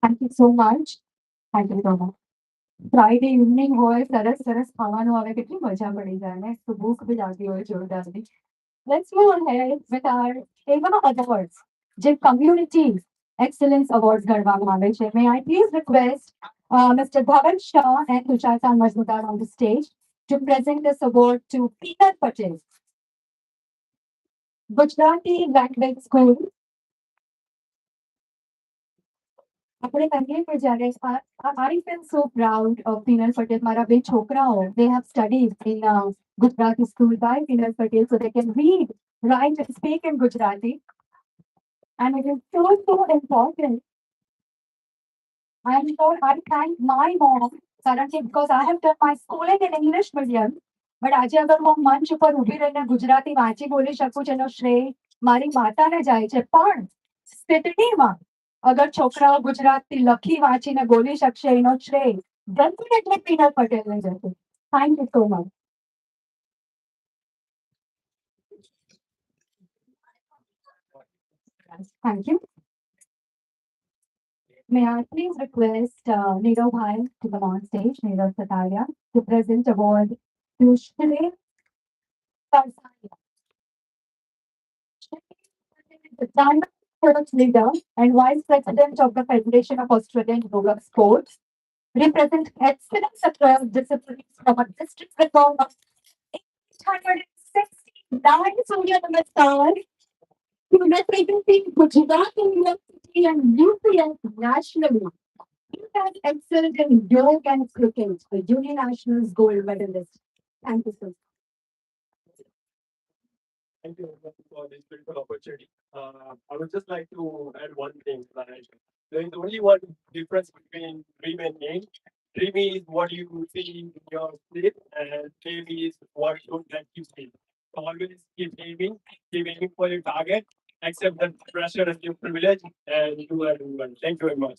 [SPEAKER 1] Thank you so much. Thank you so much. Friday evening હોય સરસ સરસ ખાવાનું આવે કેટલી મજા પડી જાય ને તો ભૂખ બી લાગી હોય જોરદારની. Let's move ahead with our એવા awards જે community excellence awards ગણવામાં આવે છે. May I please request Mr. Dhavat Shah and Tushar Mazmudar on the stage to present this award to Peter Patel, Gujarati Language School. આપણે કહીએ કે જ્યારે I feel so proud of Pinal Patel. મારા બે છોકરાઓ, they have studied in Gujarati school by Pinal Patel, so they can read, write, and speak in Gujarati. And it is so important. I am sure I thank my mom currently because I have done my schooling in English medium. But આજે અગર હું મંચ ઉપર ઊભી રહીને ગુજરાતી વાંચી બોલી શકું છું એનો શ્રેય મારી માતાને જાય છે. પણ સિડનીમાં અગર છોકરાઓ ગુજરાતી લખી વાંચીને બોલી શકશે એનો શ્રેય ડેફિનેટલી પીનલ પટેલને જશે. Thank you so much. Thank you. May I please request Nirav Bhai to come on stage, Nirav Sataria, to present award to Shri Karsaya. The Diamond Sports Leader and Vice President of the Federation of Australian Roller Sports, represent excellence across disciplines from a district record of 869 Surya Namaskar to representing Gujarat University and UPS nationally. He has excelled in yoga and cricket, the Union Nationals gold medalist. Thank you, sir.
[SPEAKER 7] Thank you for this beautiful opportunity. I would just like to add one thing. There is only one difference between dream and aim. Dream is what you see in your sleep, and aim is what you let you see. So always keep aiming for your target, accept that pressure as your privilege, and do everyone. Thank you very much.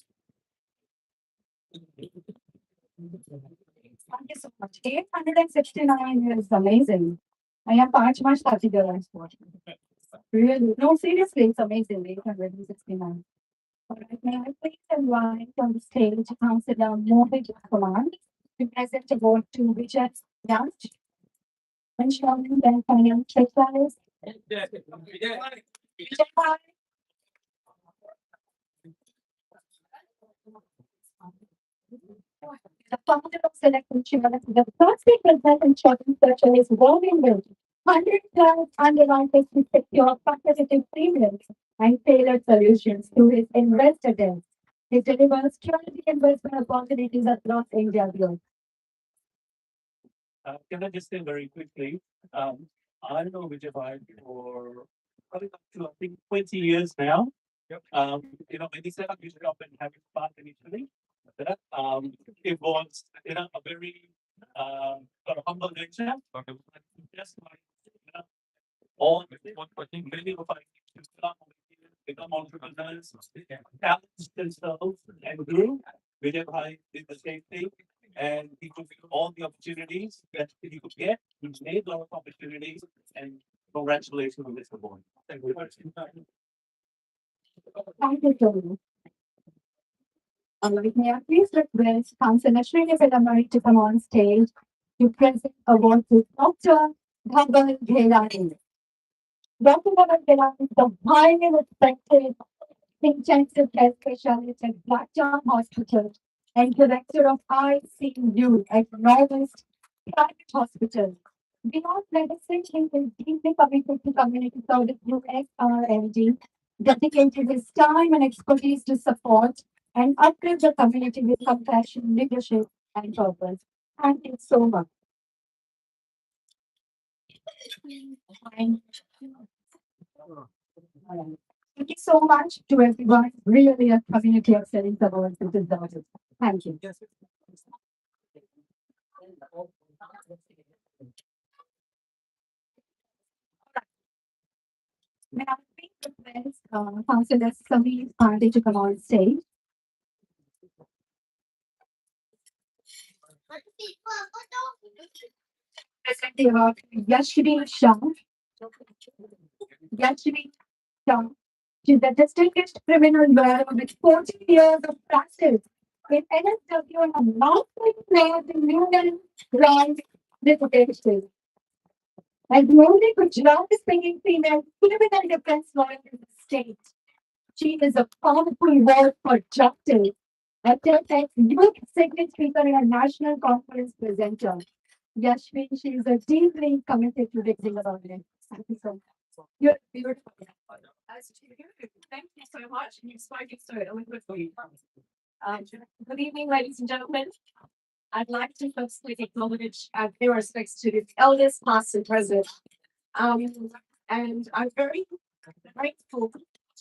[SPEAKER 1] Thank you so much. 869 is amazing. I am 5 months started the last one. Really? No, seriously, it's amazing. 869. All right, may I please invite on the stage Councillor Mohit Kumar to present a vote to Richard Yacht, ensuring that financial service. The founder of Select Insurance, the first represent insurance such as Warning Will, 100 plus underwriters to secure competitive premiums and tailored solutions to his investor desk. He delivers quality investment opportunities across India beyond.
[SPEAKER 7] Can I just say very quickly? I know Vijay for coming up to I think 20 years now. When he set up his shop and having fun initially, that it was a very sort of humble nature. Just like all I think many of us to become entrepreneurs, challenge themselves and grew. Vijay Bhai did the same thing. And he took all the opportunities that he could get. He made a lot of opportunities. And congratulations on this award. Thank you very much.
[SPEAKER 1] Thank you, Tony. May I please request Councillor Srini Vedamari to come on stage to present award to Dr. Dhavat Shah. Dr. Dhavat Shah is the highly respected intensive care specialist at Blacktown Hospital and director of ICU at Northwest Private Hospital. Beyond medicine, he is deeply committed to community service through SRMD, dedicated his time and expertise to support and uplift the community with compassion, leadership, and purpose. Thank you so much. Thank you so much to everyone. Really a community of selling awards which is delighted. Thank you. May I please request Councillor Sameer Pandey to come on stage? Present the award to Yashvi Shah. Yashvi Shah. She's a distinguished criminal lawyer with 40 years of practice in NSW and a master's player in Union Grand litigation. As the only Gujarati speaking female criminal defense lawyer in the state, she is a powerful voice for justice. A TEDx youth signet speaker and a national conference presenter. Yashvi, she is a deeply committed to raising awareness. Thank you so much. You're beautiful.
[SPEAKER 8] Thank you so much. You've spoken so eloquently. Good evening, ladies and gentlemen. I'd like to firstly acknowledge our pay respects to the elders, past and present. And I'm very grateful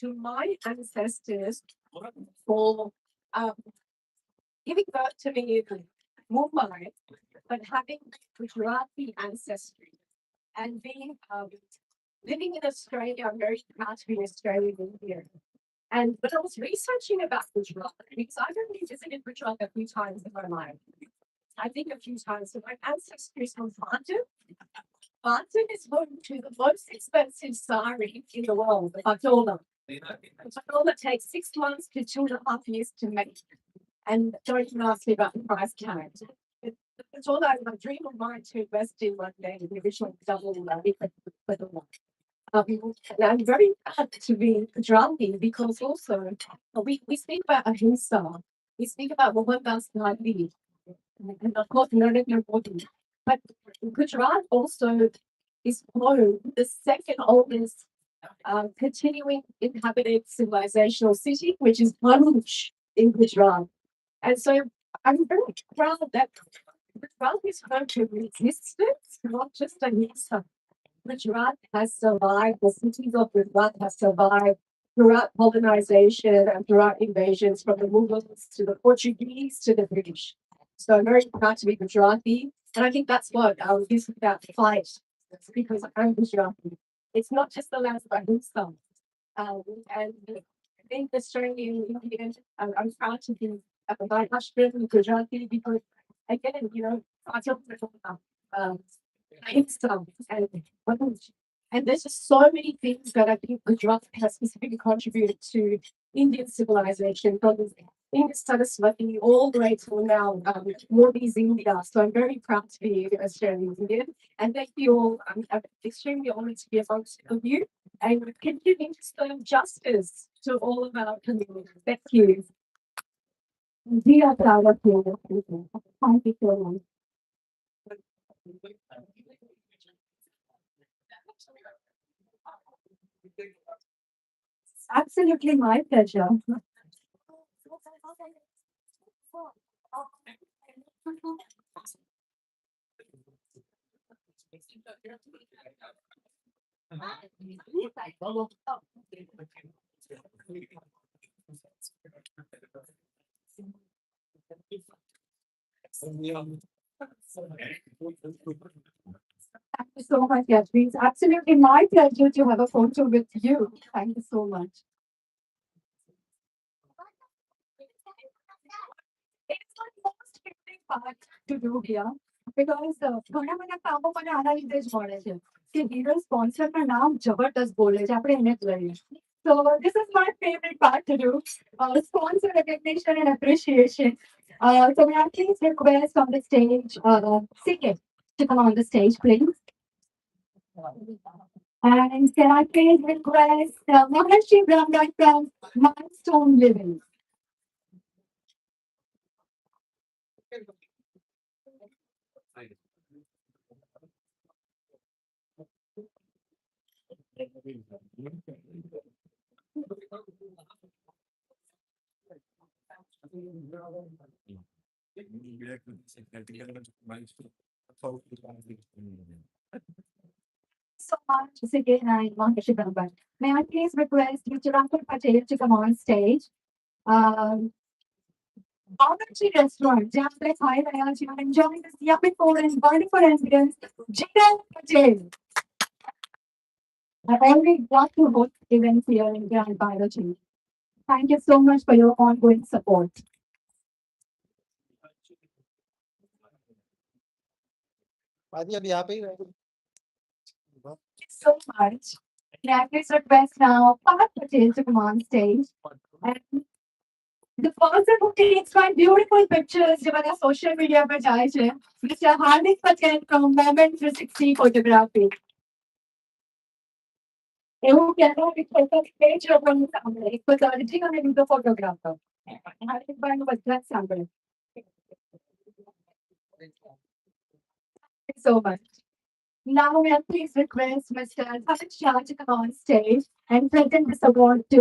[SPEAKER 8] to my ancestors for giving birth to me in Mumbai, but having Gujarati ancestry and being living in Australia. I'm very proud to be Australian here. And but I was researching about Gujarat because I've only visited Gujarat a few times in my life. I think a few times. So my ancestry is from Bantu. Bantu is home to the most expensive sari in the world, the patola. The patola takes 6 months to 2.5 years to make. And don't even ask me about the price tag. It's all I dream of mine to invest in one day, the original double patola. And I'm very proud to be Gujarati because also we speak about ahimsa, we speak about Mohandas Gandhi, and of course Narendra Modi. But Gujarat also is home, the second oldest continuing inhabited civilizational city, which is Bharuch in Gujarat. And so I'm very proud that Gujarat is home to resistance, not just ahimsa. Gujarat has survived, the cities of Gujarat have survived throughout colonization and throughout invasions from the Mughals to the Portuguese to the British. So I'm very proud to be Gujarati. And I think that's what I was using about the fight, because I'm Gujarati. It's not just the land of Ahimsa. And being Australian Indian, I'm proud to be a Maharashtrian Gujarati because, again, I tell people about Ahimsa and Bharuch And there's just so many things that I think Gujarat has specifically contributed to Indian civilization, from Indus Saraswati all the way till now, Modi's India. So I'm very proud to be Australian Indian. And thank you all. I'm extremely honored to be amongst you and continuing to serve justice to all of our communities. Thank you. We are proud of you. Thank you so much. Absolutely my pleasure. Thank you so much, Yashvi. It's absolutely my pleasure to have a photo with you. Thank you so much. It's my most favorite part to do here because ઘણા બધા કામો મને આના લીધે જ મળે છે કે હીરો સ્પોન્સરના નામ જબરદસ્ત બોલે છે આપણે એને જ લઈએ. So this is my favorite part to do, sponsor recognition and appreciation. So may I please request on the stage, CK to come on the stage, please. And can I please request Maharshi Brahman from Milestone Living? So much, CK and Maharshi Brahman. May I please request Mr. Rahul Patel to come on stage? Bounty Restaurant, jहाँ पे खाए रहे हैं, I'm enjoying this yummy food and wonderful ambience. Jigal Patel. I already got to host events here in Grand Biology. Thank you so much for your ongoing support. Thank you so much. May I please request now Parth Patel to come on stage? And the person who takes my beautiful pictures जो मेरा social media पर जाए छे, Mr. Hardik Patel from Moment 360 Photography. એવું કહેતા કે photo page લોકોનું સાંભળે એક તો અરજી અને બીજો ફોટોગ્રાફર હાર્દિકભાઈનું બધા જ સાંભળે. Thank you so much. Now may I please request Mr. Dhavat Shah to come on stage and present this award to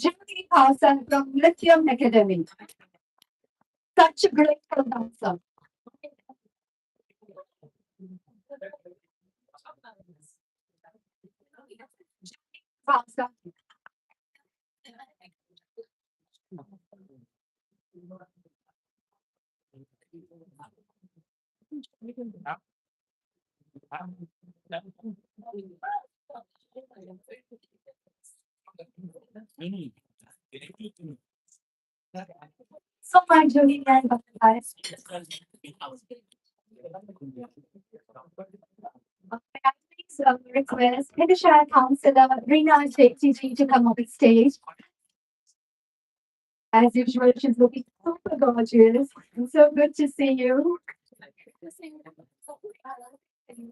[SPEAKER 8] Jyoti Hassan from Lithium Academy. Such a great dancer. Hassan. So much, Julie and Bharat. May I please request Hidishar Councillor Reena JTG to come on stage. As usual, she's looking super gorgeous. And so good to see you.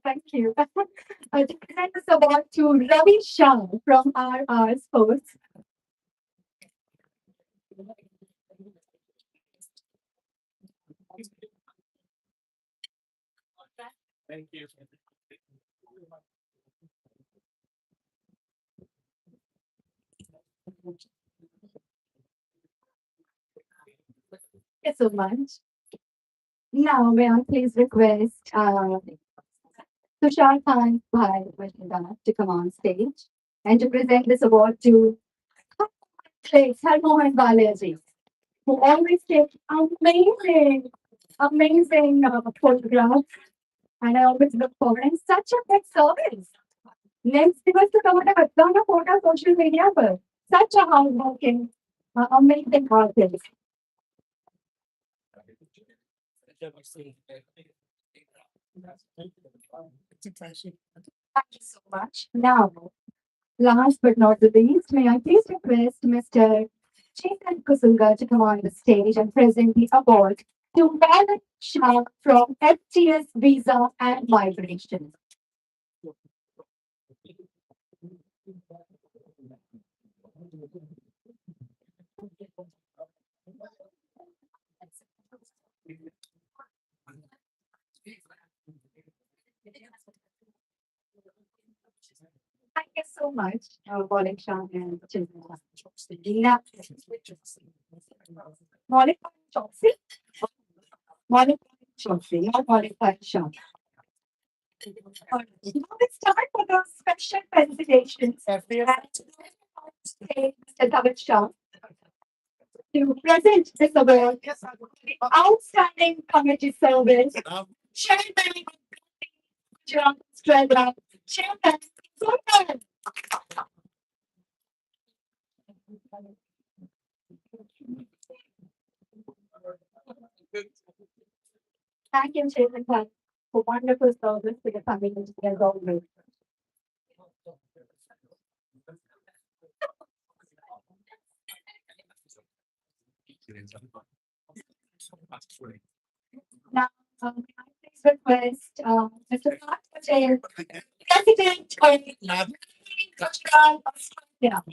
[SPEAKER 8] Thank you. To present this award to Ravi Shah from RR Sports.
[SPEAKER 5] Thank you.
[SPEAKER 8] Thank you so much. Now, may I please request Tushar Khan Bhai Vashida to come on stage and to present this award to Harmohan Balaji, who always takes amazing photographs. And I always look forward and such a good service. Next દિવસ તો તમારા બધાના ફોટા social media પર such a hardworking, amazing artist.
[SPEAKER 1] Thank you so much. Now, last but not the least, may I please request Mr. Chetan Kusunga to come on the stage and present the award to Dhavat Shah from FTS Visa and Migration. Thank you so much, Maulik Shah and Chintan. Now, Maulik Chokshi, Maulik Chokshi, not Maulik Shah. Now let's start with the special presentations. And Mr. Dhavat Shah to present this award for the outstanding community service. Chairman John Australia, Chairman Sultan. Thank you, Chairman, for wonderful service to the community as always. Now, I please request Mr. Parth Patel, President of Gujarat, Australia.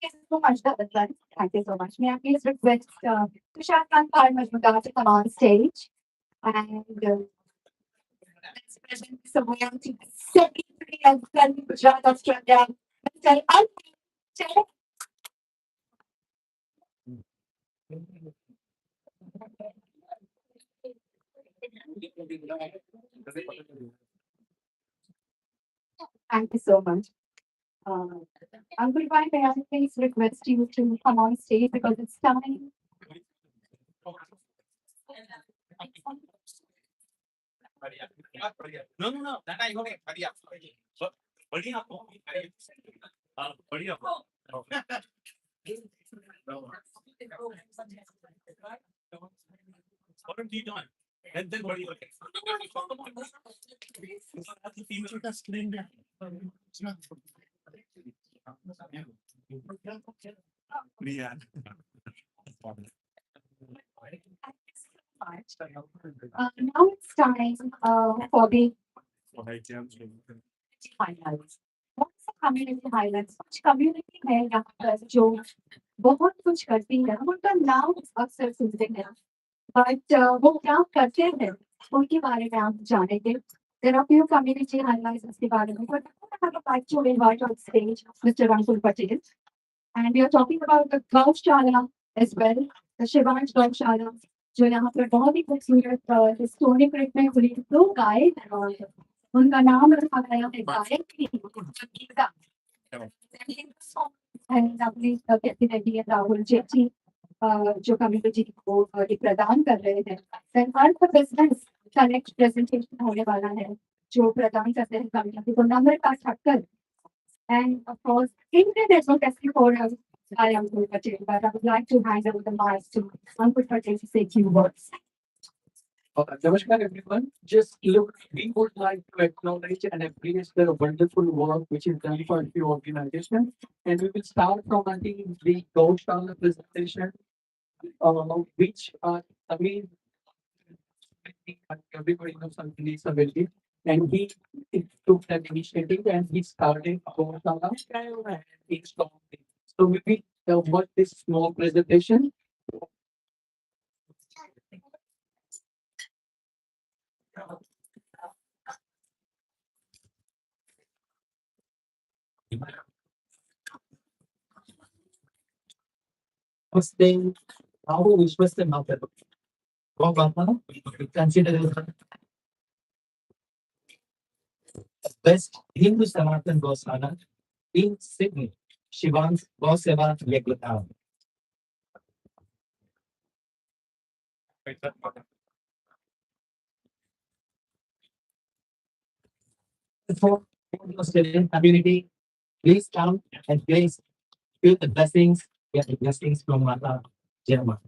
[SPEAKER 1] Thank you so much, Dhavat. Thank you so much. May I please request Tushar Kant Parmajmudar to come on stage and let's present this award to the Secretary of Gujarat, Australia, Mr. Anil. Thank you so much. Uh, Uncle Brian, may I please request you to come on stage because it's time.
[SPEAKER 4] No. That I got it. What have you done? And then what do you look Yeah.
[SPEAKER 1] Now it's time for the highlights. What's the community highlights? कुछ community है यहाँ पर जो बहुत कुछ करती है उनका नाम अक्सर सुनते हैं बट वो क्या करते हैं उनके बारे में आप जानेंगे. There are few community highlights इसके बारे में but I would like to invite on stage Mr. Rankul Patel and we are talking about the Gaushala as well, the Shivansh Gaushala जो यहाँ पर बहुत ही खूबसूरत हिस्टोरिक क्रिक में हुई 2 गाय हैं और उनका नाम रखा गया है गायत्री गीता and अपनी कहती रहती है राहुल जेठी जो कम्युनिटी को ये प्रदान कर रहे हैं. Then अर्थ बिजनेस का नेक्स्ट प्रेजेंटेशन होने वाला है जो प्रदान करते हैं कम्युनिटी को नंबर का Thakkar and of course internet advocacy forum. I am Uncle Patel, but I would like to hand over the mic to Uncle Patel to say a few words.
[SPEAKER 9] Namaskar everyone. Just look, we would like to acknowledge and appreciate the wonderful work which is done for a few organizations. And we will start from I think the Gaushala presentation, which Samir, everybody knows Samir Savelli, and he took that initiative and he started Gaushala and he stopped it. So maybe watch this small presentation. First thing, how विश्वस्त नाते वो बात ना consider as the best Hindu Sanatan Goswami in Sydney. Shivan's Goswami Yeglatan. For your student community, please come and please feel the blessings, get the blessings from Mata Jama.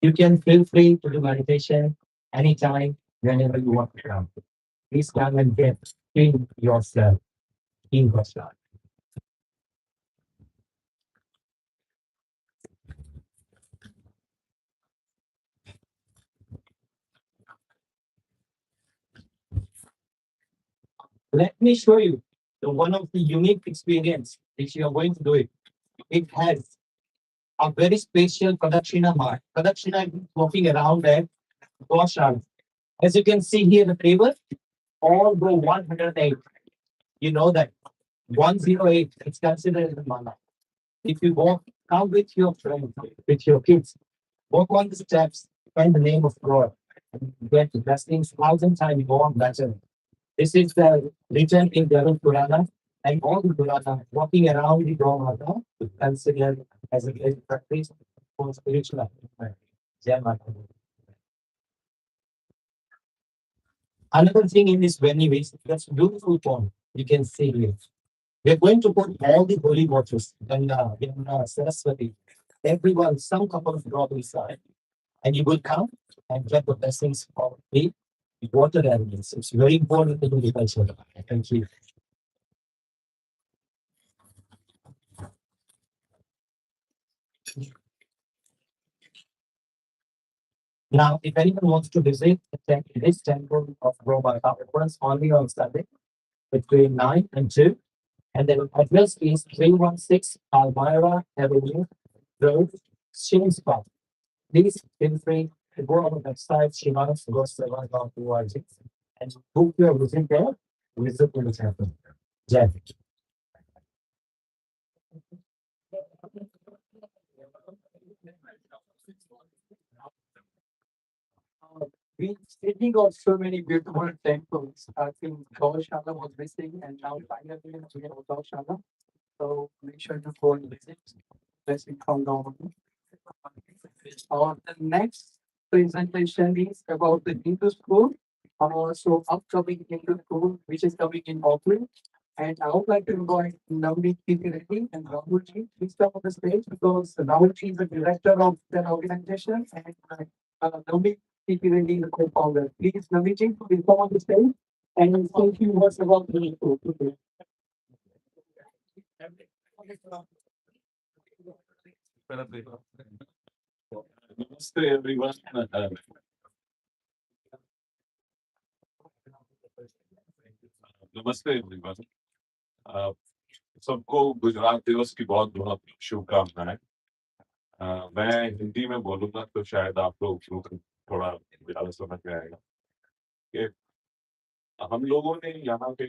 [SPEAKER 9] You can feel free to do meditation anytime, whenever you want to come. Please come and get in yourself, in yourself. Let me show you the one of the unique experience which you are going to do it. It has a very special Kadakshina mark. Kadakshina is walking around at Dhavat Shah. As you can see here, the table, all go 108. You know that 108 is considered as a mana. If you walk, come with your friends, with your kids, walk on the steps, find the name of God, and get the blessings 1,000 times more better. This is the written in Dhavat Purana, and all the Purana walking around the Brahmata is considered as a great practice for spiritual life. Jai Mata Di. Another thing in this venue is that's beautiful pond. You can see here. We're going to put all the holy waters, Ganga, Yamuna, Saraswati, everyone, some couple of drop inside, and you will come and get the blessings of the water elements. It's very important to do the culture. Thank you. Now, if anyone wants to visit this temple of Roma, it opens only on Sunday between 9 and 2. And the address is 316 Almira Avenue Road, Shinspa. Please feel free to go on the website shivansgoseva.org and book your visit there. Visit the temple. Jai. We speaking of so many beautiful temples. I think Gaushala was missing, and now finally we have Gaushala. So make sure to go and visit. Blessing from government. The next presentation is about the Hindu school. So upcoming Hindu school, which is coming in Auckland. And I would like to invite Navneet Reddy and Rahulji. Please come on the stage because Rahulji is the director of that organization and Navneet Reddy is the co-founder. Please, Navneet, please come on the stage and say a few words about the school.
[SPEAKER 10] Namaste everyone. नमस्ते everyone. सबको गुजरात दिवस की बहुत बहुत शुभकामनाएं. मैं हिंदी में बोलूंगा तो शायद आप लोग थोड़ा ज्यादा समझ में आएगा कि हम लोगों ने यहाँ पे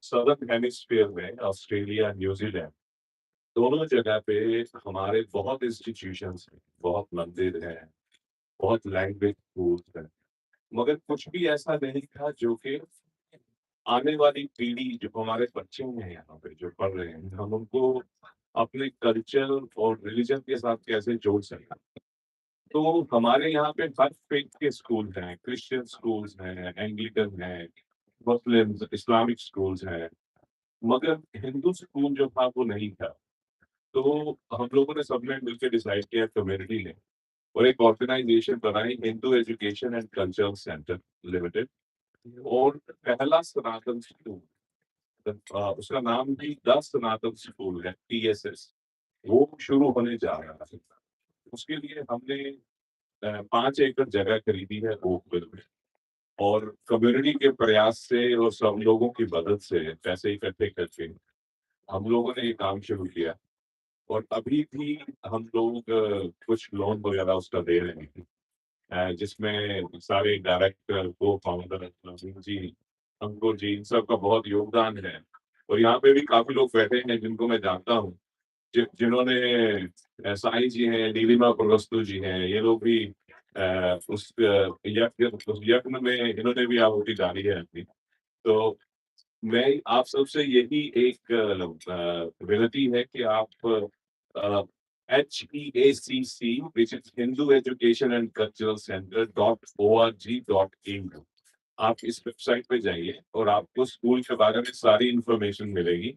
[SPEAKER 10] सदर्न हेमिस्फीयर में ऑस्ट्रेलिया न्यूजीलैंड दोनों जगह पे हमारे बहुत इंस्टीट्यूशंस हैं, बहुत मंदिर हैं, बहुत लैंग्वेज स्कूल्स हैं, मगर कुछ भी ऐसा नहीं था जो कि आने वाली पीढ़ी जो हमारे बच्चे हैं यहाँ पे जो पढ़ रहे हैं हम उनको अपने कल्चर और रिलीजन के साथ कैसे जोड़ सकते हैं. तो हमारे यहाँ पे हर फेथ के स्कूल हैं, क्रिश्चियन स्कूल्स हैं, एंग्लिकन हैं, मुस्लिम इस्लामिक स्कूल्स हैं, मगर हिंदू स्कूल जो था वो नहीं था. तो हम लोगों ने सबने मिलकर डिसाइड किया कम्युनिटी ने और एक ऑर्गेनाइजेशन बनाई Hindu education and cultural centre limited. और पहला सनातन स्कूल उसका नाम भी 10 सनातन स्कूल है TSS, वो शुरू होने जा रहा है. उसके लिए हमने 5 एकड़ जगह खरीदी है ओकविल में और कम्युनिटी के प्रयास से और सब लोगों की मदद से पैसे इकट्ठे करके हम लोगों ने ये काम शुरू किया. और अभी भी हम लोग कुछ लोन वगैरह उसका दे रहे हैं जिसमें सारे डायरेक्टर को फाउंडर जी अंकुर जी इन सब का बहुत योगदान है. और यहाँ पे भी काफी लोग बैठे हैं जिनको मैं जानता हूँ जिन्होंने साई जी हैं, नीलिमा प्रवस्तु जी हैं, ये लोग भी उस यज्ञ में इन्होंने भी आहुति डाली है अपनी. तो मैं आप सबसे यही एक विनती है कि आप HEACC, which is Hindu Education and Cultural Center .org.in। आप इस वेबसाइट पे जाइए और आपको स्कूल के बारे में सारी इंफॉर्मेशन मिलेगी।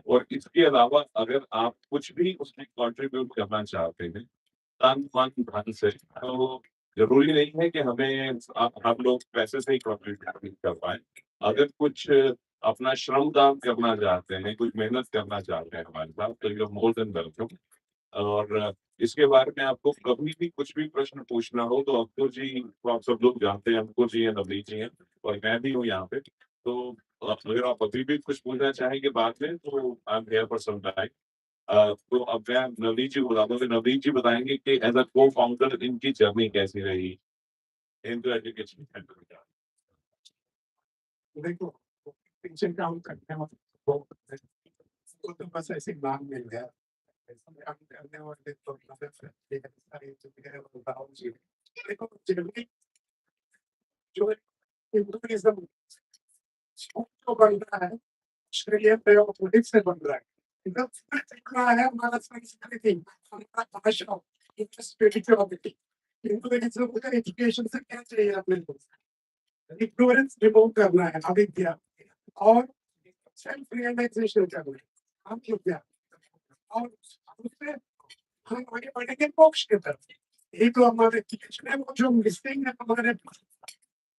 [SPEAKER 10] और इसके अलावा अगर आप कुछ भी उसमें कंट्रीब्यूट करना चाहते हैं तन मन धन से, तो जरूरी नहीं है कि हमें हम लोग पैसे से ही कंट्रीब्यूट कर पाए। अगर कुछ अपना श्रम दान करना चाहते हैं, कुछ मेहनत करना चाहते हैं हमारे साथ, तो यू मोर देन वेलकम। और इसके बारे में आपको कभी भी कुछ भी प्रश्न पूछना हो तो अंकुर जी को आप सब लोग जानते हैं, अंकुर जी हैं, नवनीत जी हैं और मैं भी हूँ यहाँ पे। तो अगर आप अभी भी कुछ पूछना चाहेंगे बाद में तो I am here for some time. तो अब मैं नवनीत जी को बताता हूँ कि नवनीत जी बताएंगे कि एज अ को फाउंडर इनकी जर्नी कैसी रही हिंदू एजुकेशन सेंटर का।
[SPEAKER 7] देखो, पिक्चर काम करने वाले बहुत हैं। वो तो बस ऐसे नाम मिल गया। काम करने वाले तो मतलब सारी चीजें और गाँव जी। देखो, जनरली जो हिंदुइज्म स्कूल तो बन रहा है, ऑस्ट्रेलिया पे और पुलिस से बन रहा है। इधर दिख रहा है हमारा संस्कृति, हमारा भाषा, स्पिरिचुअलिटी। हिंदुइज्म का एजुकेशन से क्या चाहिए अपने को? इग्नोरेंस रिमूव करना है, अविद्या, और सेल्फ रियलाइजेशन करना है, हम क्या, और उससे हम आगे बढ़ेंगे मोक्ष की तरफ। ये तो हमारे पिछले वो जो मिसिंग है हमारे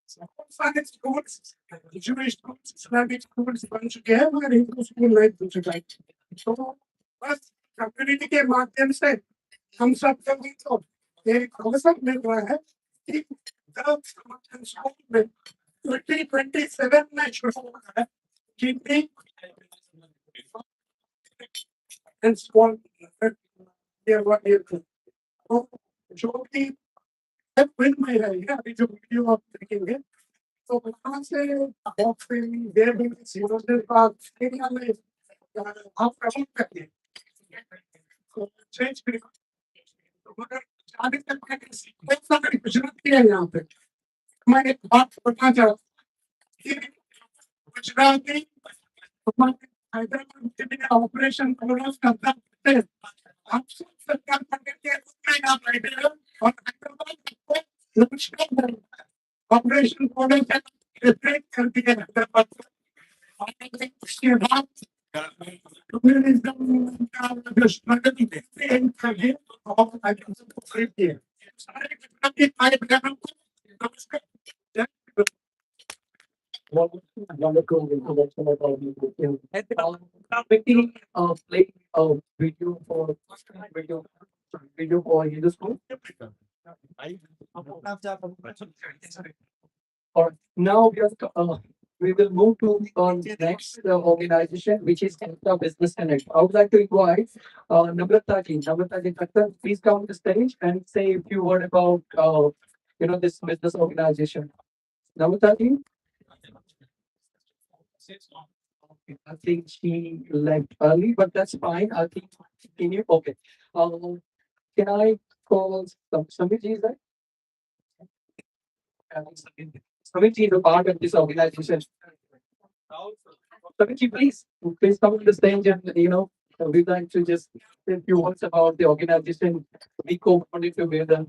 [SPEAKER 7] सारे schools, Jewish schools, Islamic schools बन चुके हैं, मगर हिंदू स्कूल नहीं बन चुका है। तो बस कम्युनिटी के माध्यम से हम सब को एक अवसर मिल रहा है कि स्कूल में 2027 में शुरू हो रहा है कि and small year 1 year 2 तो जो भी फिल्म में रहेगा, अभी जो वीडियो आप देखेंगे तो वहाँ से बॉक्सिंग, गेमिंग, सीरोजन पार्क एरिया में आप प्रमोट करिए तो चेंज करेगा। तो मगर जाने तक मैं गुजरात की है यहाँ पे, मैं एक बात बताना चाहता हूँ कि गुजराती हमारे हैदराबाद में ऑपरेशन कोरोना करता है। आप सब सरकार पकड़ के उसमें आप बैठे हो और हैदराबाद को नुकसान कर रहा है। ऑपरेशन कोरोना का ब्रेक कर दिया हैदराबाद को। और उसके बाद कम्युनिज्म का जो स्ट्रगल एंड कर दिया और हैदराबाद को खरीद दिया। सारे गुजराती भाई बहनों को नमस्कार।
[SPEAKER 9] Wonderful introduction about you. Quickly, play a video for Hindu school. Or now we will move to next organization, which is Canada Business Connect. I would like to invite Namrata ji. Namrata ji, please come on the stage and say a few words about this business organization. Namrata ji. I think she left early, but that's fine. I think can you okay. Can I call Samit is that? Samit is a part of this organization. Samit please come on the stage and we'd like to just say a few words about the organization we co-founded together.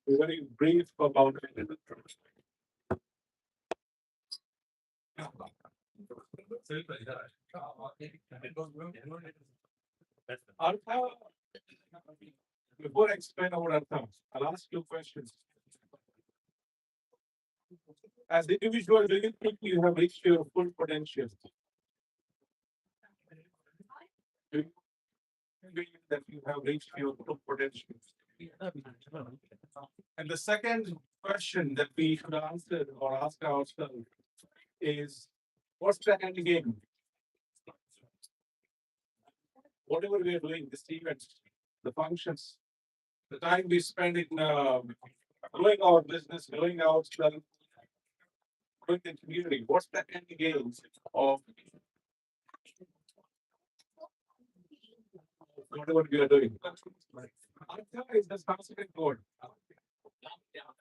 [SPEAKER 10] Very brief about it. Artha, before I explain about Artha, I'll ask you questions. As individual, do you think you have reached your full potential? Do you think that you have reached your full potential? And the second question that we should answer or ask ourselves is, what's the end game? Whatever we are doing, this event, the functions, the time we spend in growing our business, growing ourselves, growing the community, what's the end game of whatever we are doing?
[SPEAKER 5] Artha is the Sanskrit word.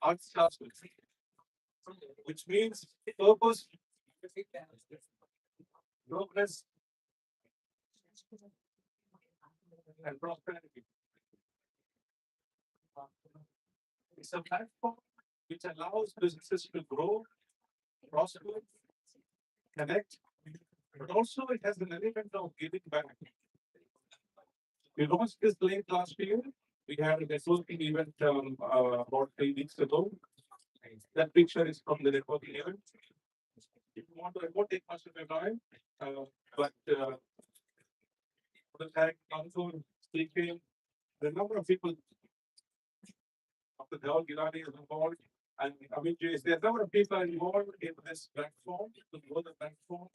[SPEAKER 5] Artha, which means purpose, progress, and prosperity. It's a platform which allows businesses to grow, prosper, connect, but also it has an element of giving back. We launched this late last year. We had a networking event about 3 weeks ago. That picture is from the networking event. If you want to, it won't take much of your time, but the tag council speaking, the number of people of the Dhavat Gilani is involved, and I mean, there are a number of people involved in this platform, to grow the platform.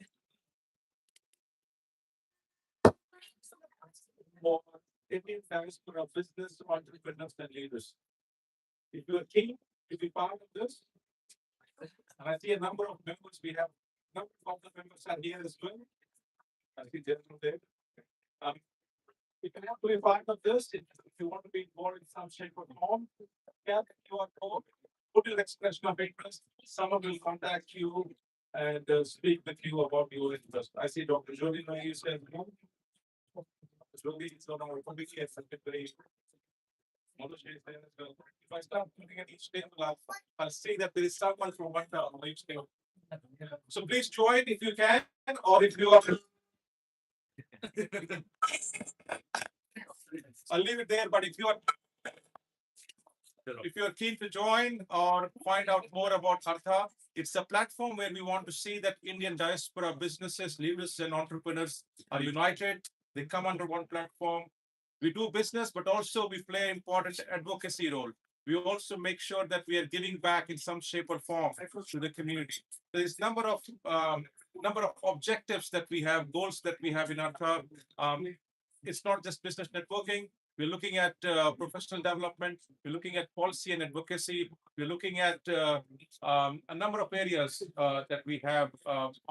[SPEAKER 5] For Indian diaspora business entrepreneurs and leaders. If you are keen to be part of this, and I see a number of members, we have number of the members are here as well. I see gentlemen there. You can have to be part of this if you want to be involved in some shape or form. Yeah, you are told, put your expression of interest. Someone will contact you and speak with you about your interest. I see Dr. Jody Nair says, no. Jody is on our committee as secretary. If I start looking at each table, I'll see that there is someone from one town on each table. So please join if you can, or if you are. I'll leave it there, but if you are keen to join or find out more about Artha, it's a platform where we want to see that Indian diaspora businesses, leaders, and entrepreneurs are united. They come under one platform. We do business, but also we play an important advocacy role. We also make sure that we are giving back in some shape or form to the community. There's number of objectives that we have, goals that we have in Artha. It's not just business networking. We're looking at professional development. We're looking at policy and advocacy. We're looking at a number of areas that we have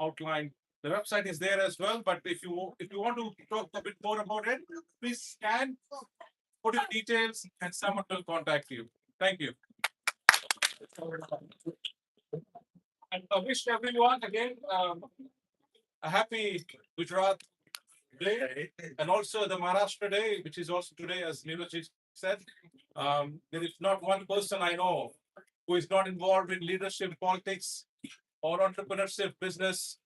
[SPEAKER 5] outlined. The website is there as well. But if you want to talk a bit more about it, please scan, put your details, and someone will contact you. Thank you. And I wish everyone again a happy Gujarat Day, and also the Maharashtra Day, which is also today, as Neeraj said. There is not one person I know who is not involved in leadership, politics, or entrepreneurship, business,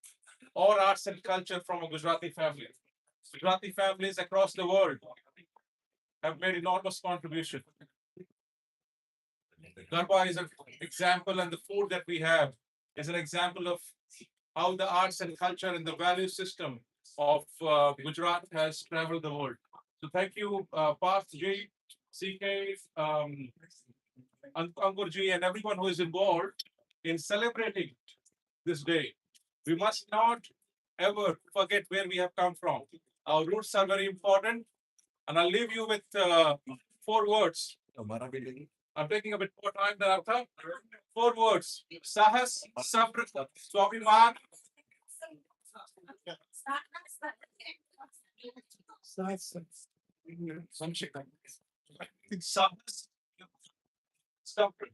[SPEAKER 5] or arts and culture from a Gujarati family. Gujarati families across the world have made enormous contribution. Garba is an example, and the food that we have is an example of how the arts and culture and the value system of Gujarat has traveled the world. So thank you, Parth Ji, CK, Ankur Ji, and everyone who is involved in celebrating this day. We must not ever forget where we have come from. Our roots are very important, and I'll leave you with 4 words. I'm taking a bit more time than I thought. 4 words: Sahas, Sabr, Swabhiman. Sahas, Sabr,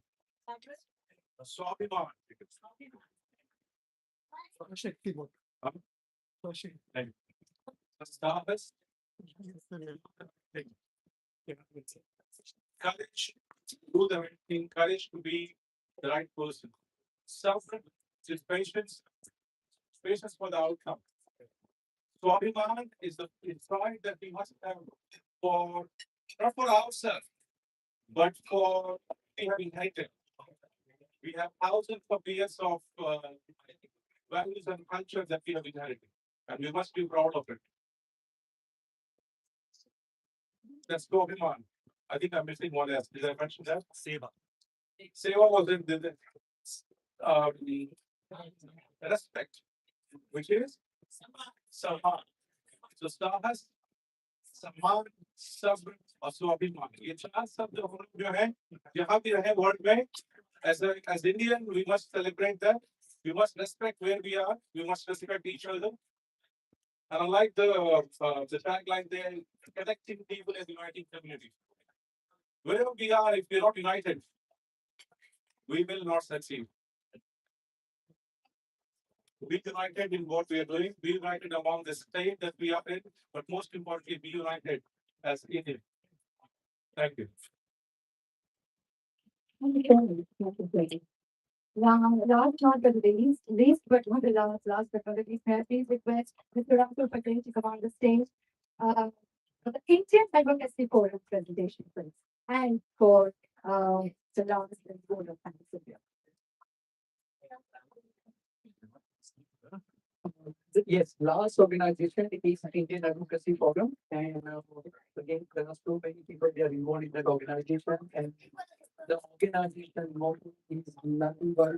[SPEAKER 5] Swabhiman. Sahas, courage to do the right thing, courage to be the right person. Suffering is patience, patience for the outcome. Swabhiman is the pride that we must have for not for ourselves, but for we have inherited. We have thousands of years of values and culture that we have inherited, and we must be proud of it. That's Swabhiman. I think I'm missing one else. Did I mention that? Seva. Seva was in the respect, which is Saman. So Sahas, Saman, Sabr और स्वाभिमान. ये 4 शब्द जो है जहाँ भी रहे world में, as Indian we must celebrate that. We must respect where we are. We must respect each other. And I like the tagline there: connecting people and uniting community.
[SPEAKER 10] Wherever we are, if we're not united, we will not succeed. Be united in what we are doing, be united among the state that we are in, but most importantly, be united as Indian. Thank you.
[SPEAKER 1] Now, last not the least but not the last but not the least, may I please request Mr. Rahul Patel to come on the stage for the Indian Advocacy Forum presentation, please, and for the last board of Council.
[SPEAKER 9] Yes, last organization is Indian Advocacy Forum, and again, there are so many people they are involved in that organization, and the organization motto is nothing but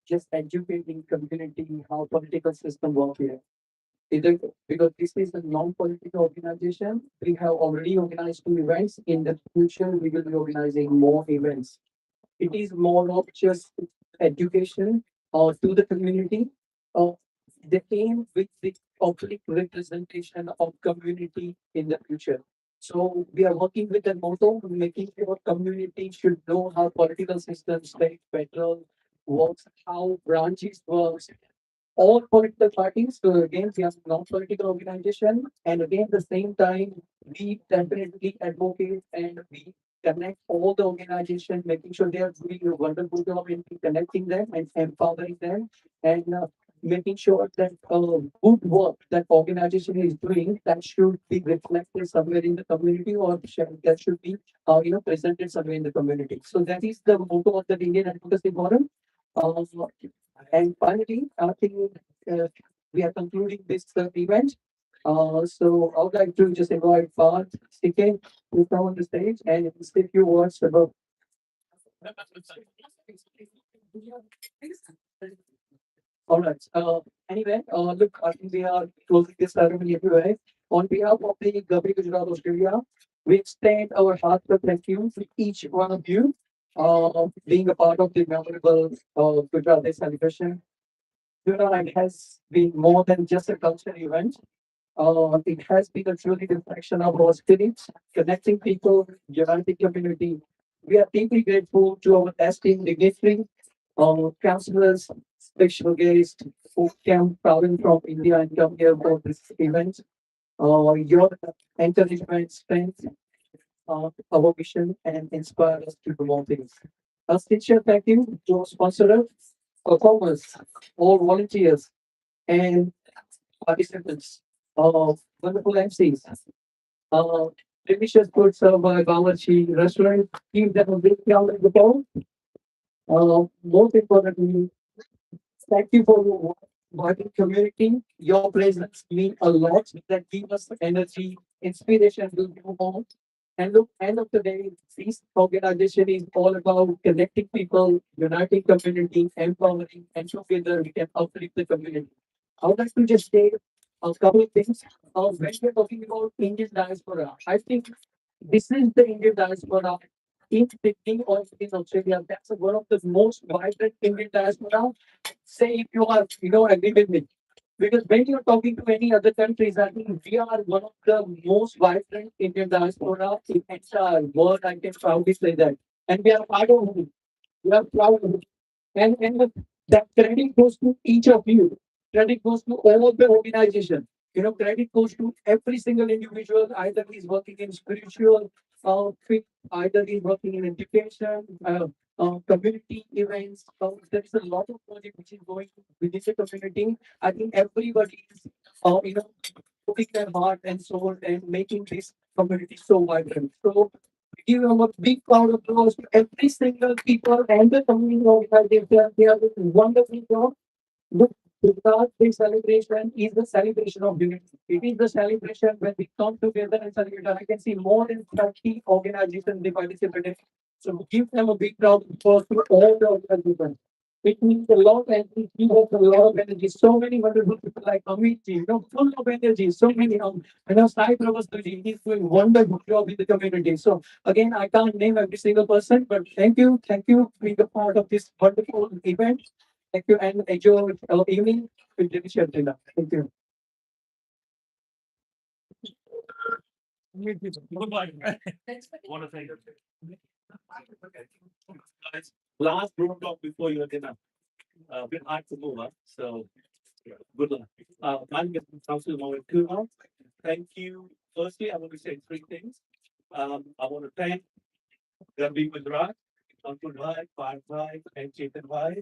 [SPEAKER 9] just educating community how political system work here. Either because this is a non-political organization, we have already organized two events. In the future, we will be organizing more events. It is more of just education to the community. Uh, they aim with the public representation of community in the future. So we are working with the motto, making sure community should know how political systems, state, federal works, how branches works, all political parties. So again, we are non-political organization, and again, the same time, we definitely advocate and we connect all the organization, making sure they are doing a wonderful job in connecting them and empowering them, and making sure that good work that organization is doing that should be reflected somewhere in the community, or that should be presented somewhere in the community. So that is the motto of the Indian Advocacy Forum. Uh, and finally, I think we are concluding this event. So I would like to just invite Parth CK to come on the stage and say a few words about. All right. Anyway, look, I think we are closing this ceremony everywhere. On behalf of the Government of Gujarat, Australia, we extend our heartfelt thank you to each one of you being a part of the memorable Gujarat Day celebration. It has been more than just a cultural event. It has been a truly reflection of our spirits, connecting people, uniting community. We are deeply grateful to our esteemed dignitary, councillors, special guests who came traveling from India and come here for this event. Your encouragement, strength, our mission and inspire us to do more things. A sincere thank you to our sponsors, performers, all volunteers, and participants, wonderful MCs, delicious food served by Dhavat Shah restaurant. Give them a big round of applause. Most importantly, thank you for your work, working community. Your presence mean a lot. That give us energy, inspiration to do more. And look, end of the day, this organization is all about connecting people, uniting community, empowering, and together we can uplift the community. I would like to just say a couple of things. When we're talking about Indian diaspora, I think this is the Indian diaspora in Sydney or in Australia. That's one of the most vibrant Indian diaspora. Say if you are, agree with me. Because when you're talking to any other countries, I think we are one of the most vibrant Indian diaspora in entire world. I can proudly say that. And we are part of it. We are proud of it. And that credit goes to each of you. Credit goes to all of the organization. Credit goes to every single individual, either he's working in spiritual field, either he's working in education, community events. There's a lot of project which is going within the community. I think everybody is, putting their heart and soul and making this community so vibrant. So give them a big round of applause to every single people and the community organization. They are doing wonderful job. Look, Gujarat Day celebration is the celebration of unity. It is the celebration when we come together and celebrate. And I can see more than 30 organizations they participated. So give them a big round of applause to all the organizations. It means a lot and it gives us a lot of energy. So many wonderful people like Amit ji, full of energy. So many, Sai Pravasthi, he's doing wonderful job in the community. So again, I can't name every single person, but thank you for being a part of this wonderful event. Thank you and enjoy your evening with delicious dinner. Thank you.
[SPEAKER 4] Goodbye. Want to thank you.
[SPEAKER 9] Guys, last group talk before your dinner. A bit hard to move, huh? So good luck. I'm going to Council Moment 2 now. Thank you. Firstly, I want to say three things. I want to thank Ravi Gujarat, Ankul Bhai, Parth Bhai, and Chetan Bhai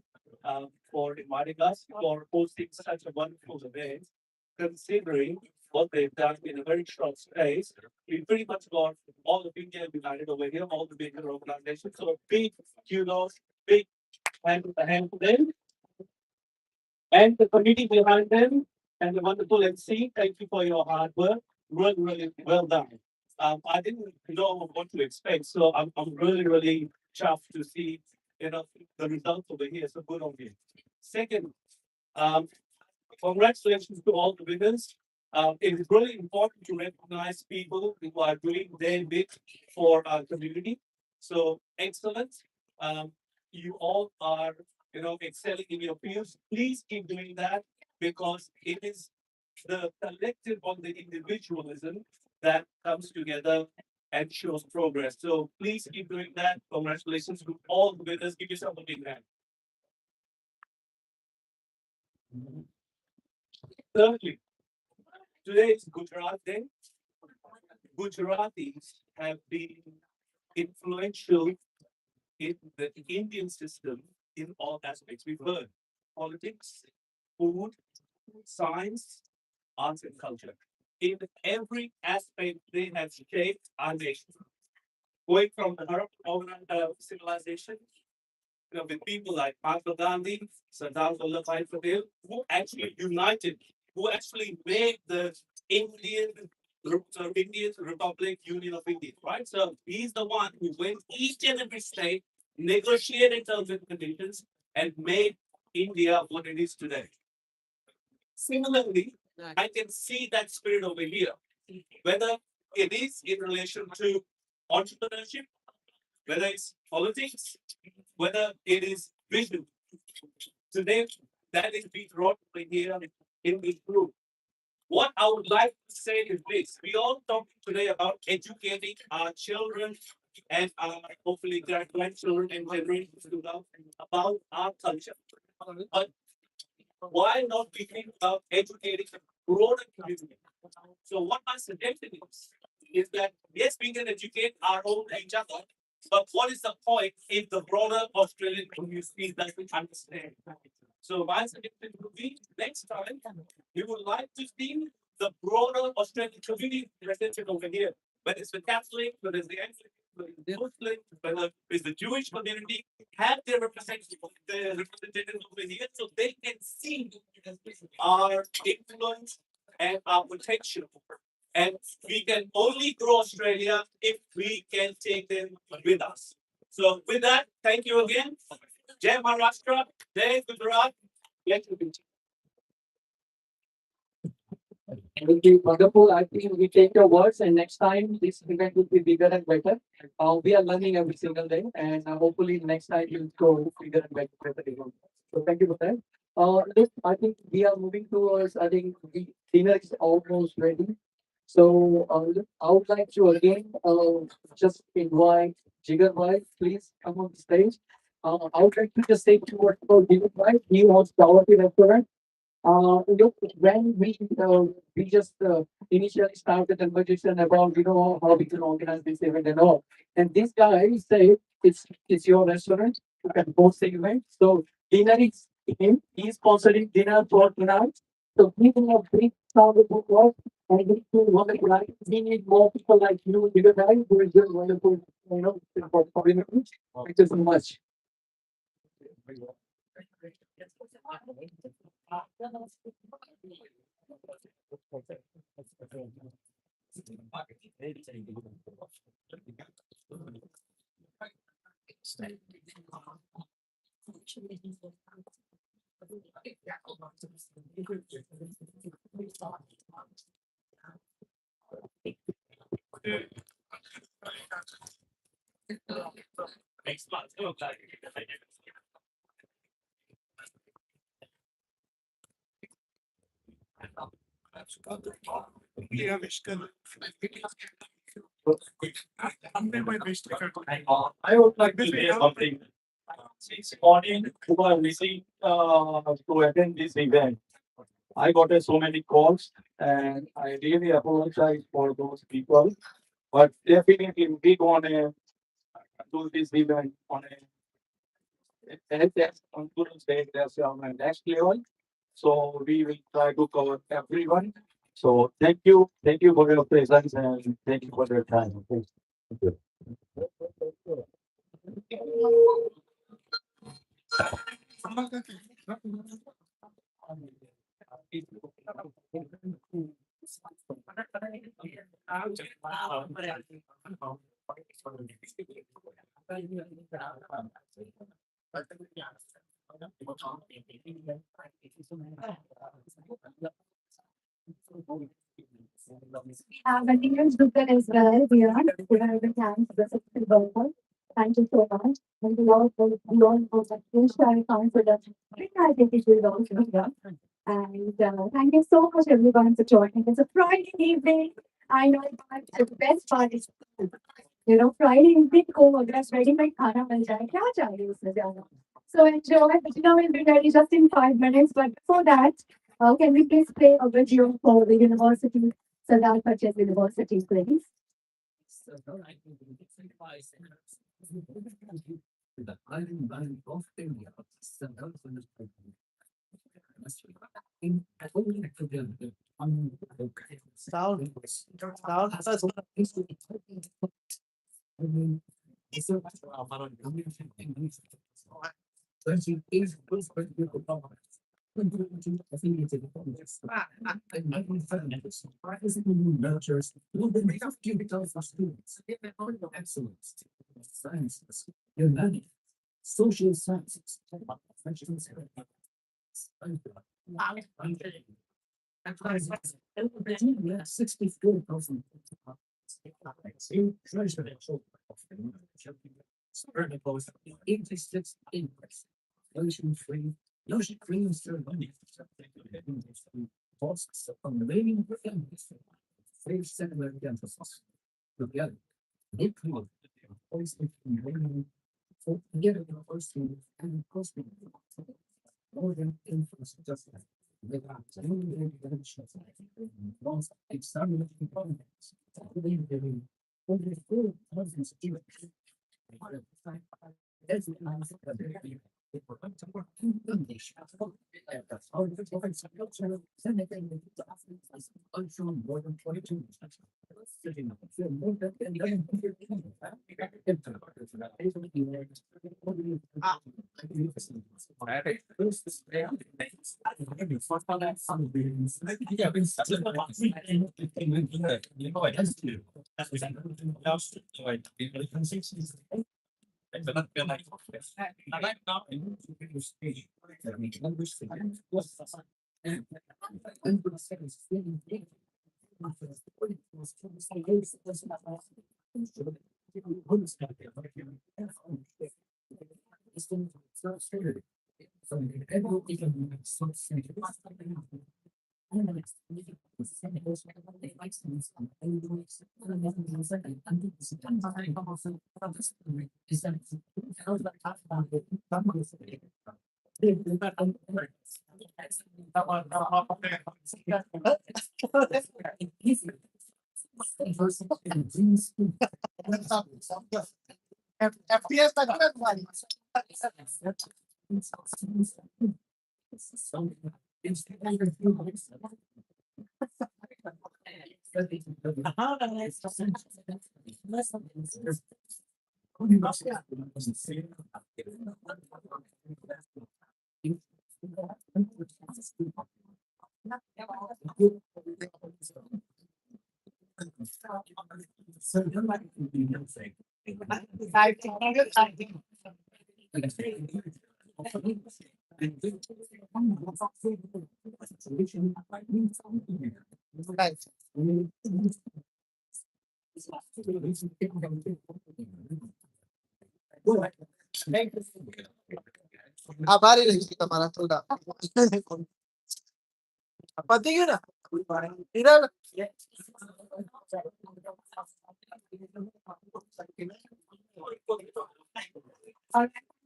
[SPEAKER 9] for inviting us for hosting such a wonderful event. Considering what they've done in a very short space, we pretty much got all of India united over here, all the bigger organizations. So big kudos, big hand to them, and the committee behind them, and the wonderful MC. Thank you for your hard work. Really, really well done. I didn't know what to expect, so I'm really, really chuffed to see, the results over here. So good on you. Second, um, congratulations to all the winners. It is really important to recognize people who are doing their bit for our community. So excellent. Um, you all are, excelling in your fields. Please keep doing that because it is the collective of the individualism that comes together and shows progress. So please keep doing that. Congratulations to all the winners. Give yourself a big hand. Thirdly, today is Gujarat Day. Gujaratis have been influential in the Indian system in all aspects. We've heard politics, food, science, arts, and culture. In every aspect, they have shaped our nation. Going from the Harappan civilization, with people like Mahatma Gandhi, Sardar Vallabhbhai Patel, who actually united, who actually made the Indian Indian Republic Union of India, right? So he's the one who went each and every state, negotiated terms and conditions, and made India what it is today. Similarly, I can see that spirit over here, whether it is in relation to entrepreneurship, whether it's politics, whether it is vision. Today, that is being brought over here in this group. What I would like to say is this. We all talking today about educating our children and our hopefully grandchildren and generations to love about our culture. But why not we think about educating the broader community? So what my suggestion is that yes, we can educate our own each other, but what is the point if the broader Australian community doesn't understand? So my suggestion would be next time we would like to see the broader Australian community represented over here, whether it's the Catholic, whether it's the Anglican, whether it's the Muslim, whether it's the Jewish community, have their representatives over here so they can see our influence and our potential. And we can only grow Australia if we can take them with us. So with that, thank you again. Jai Maharashtra, Jai Gujarat. Thank you. It will be wonderful. I think we take your words, and next time this event will be bigger and better. We are learning every single day, and hopefully next time we'll go bigger and better even. So thank you for that. Look, I think we are moving towards. I think the dinner is almost ready. So look, I would like to again just invite Jigar Bhai, please come on the stage. I would like to just say two words about Jigar Bhai. He owns Dhavat Restaurant. Look, when we just initially started the conversation about how we can organize this event and all, and this guy said it's your restaurant, you can host the event. So dinner is him. He's sponsoring dinner for tonight. So give him a big sound of applause and we do wonderful. We need more people like you guys who is doing wonderful, for events. Thank you so much. Next month. Yeah, I would like to say something. Since morning, who are missing to attend this event. I got so many calls, and I really apologize for those people. But definitely, we gonna do this event on on Guru stage as on a next level. So we will try to cover everyone. So thank you for your presence, and thank you for your time. Thank you.
[SPEAKER 1] We have a Neeraj Gupta as well here. We have the thanks the second worker. Thank you so much. And we all for sharing confidence. I think it will also be here. And thank you so much everyone for joining. It's a Friday evening. I know that the best part is Friday evening को अगर आप ready में खाना मिल जाए क्या चाहिए उसमें ज्यादा. So enjoy. The dinner will be ready just in 5 minutes. But before that, can we please play a video for the university, Sardar Purchase University, please?
[SPEAKER 3] The Iron Man of India, Sardar in sound nurtures chemical for students, excellence, sciences, humanity, social sciences, and 64,000 86 inquest, notion free ceremony, costs on the remaining face similar emphasis together. It will always be for together the first and costing more than influence just like without any intervention. Once examining components, only 4,000 students. As an answer, it will come to work in English. And that's how the province of culture, Senegal, unsure more than 22. Sitting up, feel more than FPS tak ada tuan. Abari lagi kita marah tuh dah. Apa tinggal dah? Tidak.
[SPEAKER 1] Thank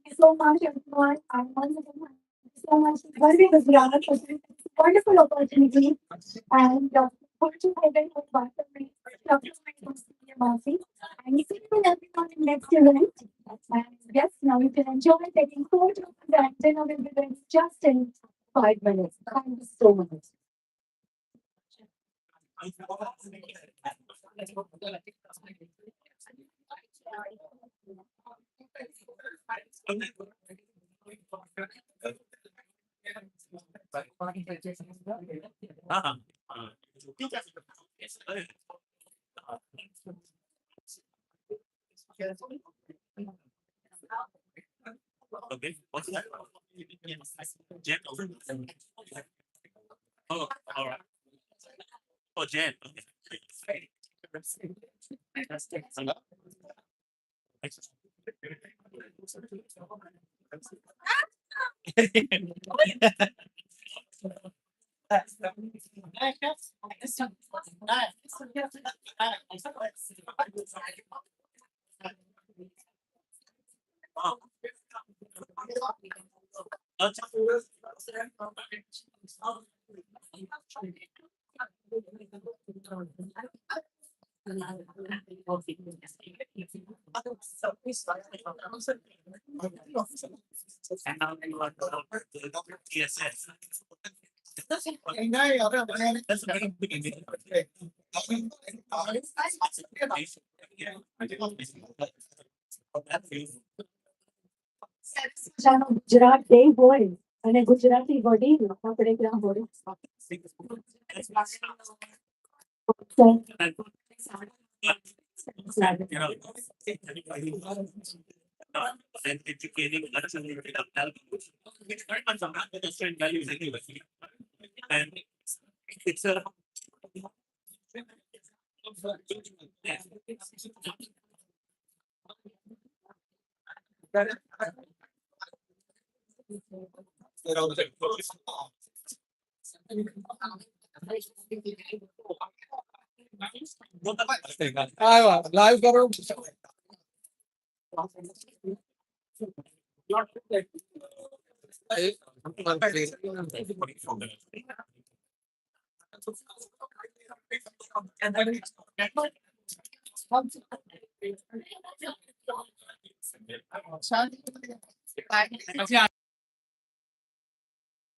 [SPEAKER 1] you so much, everyone. And once again, thank you so much. Very Gujarat for this wonderful opportunity. And Fortune Heaven was part of me. Dr. Masi. And see you everyone in next event. And yes, now you can enjoy taking photos and dinner will be ready just in 5 minutes. Thank you so much.
[SPEAKER 4] Okay, what's that? Jen. Oh, all right. Oh, Jen. Okay. TSS. That's very big.
[SPEAKER 1] ચાલો Gujarat day હોય અને ગુજરાતી વડીલ આપણે ત્યાં હોય
[SPEAKER 4] And educating us and it's very much about the different values anyway. And it's a
[SPEAKER 9] live કરો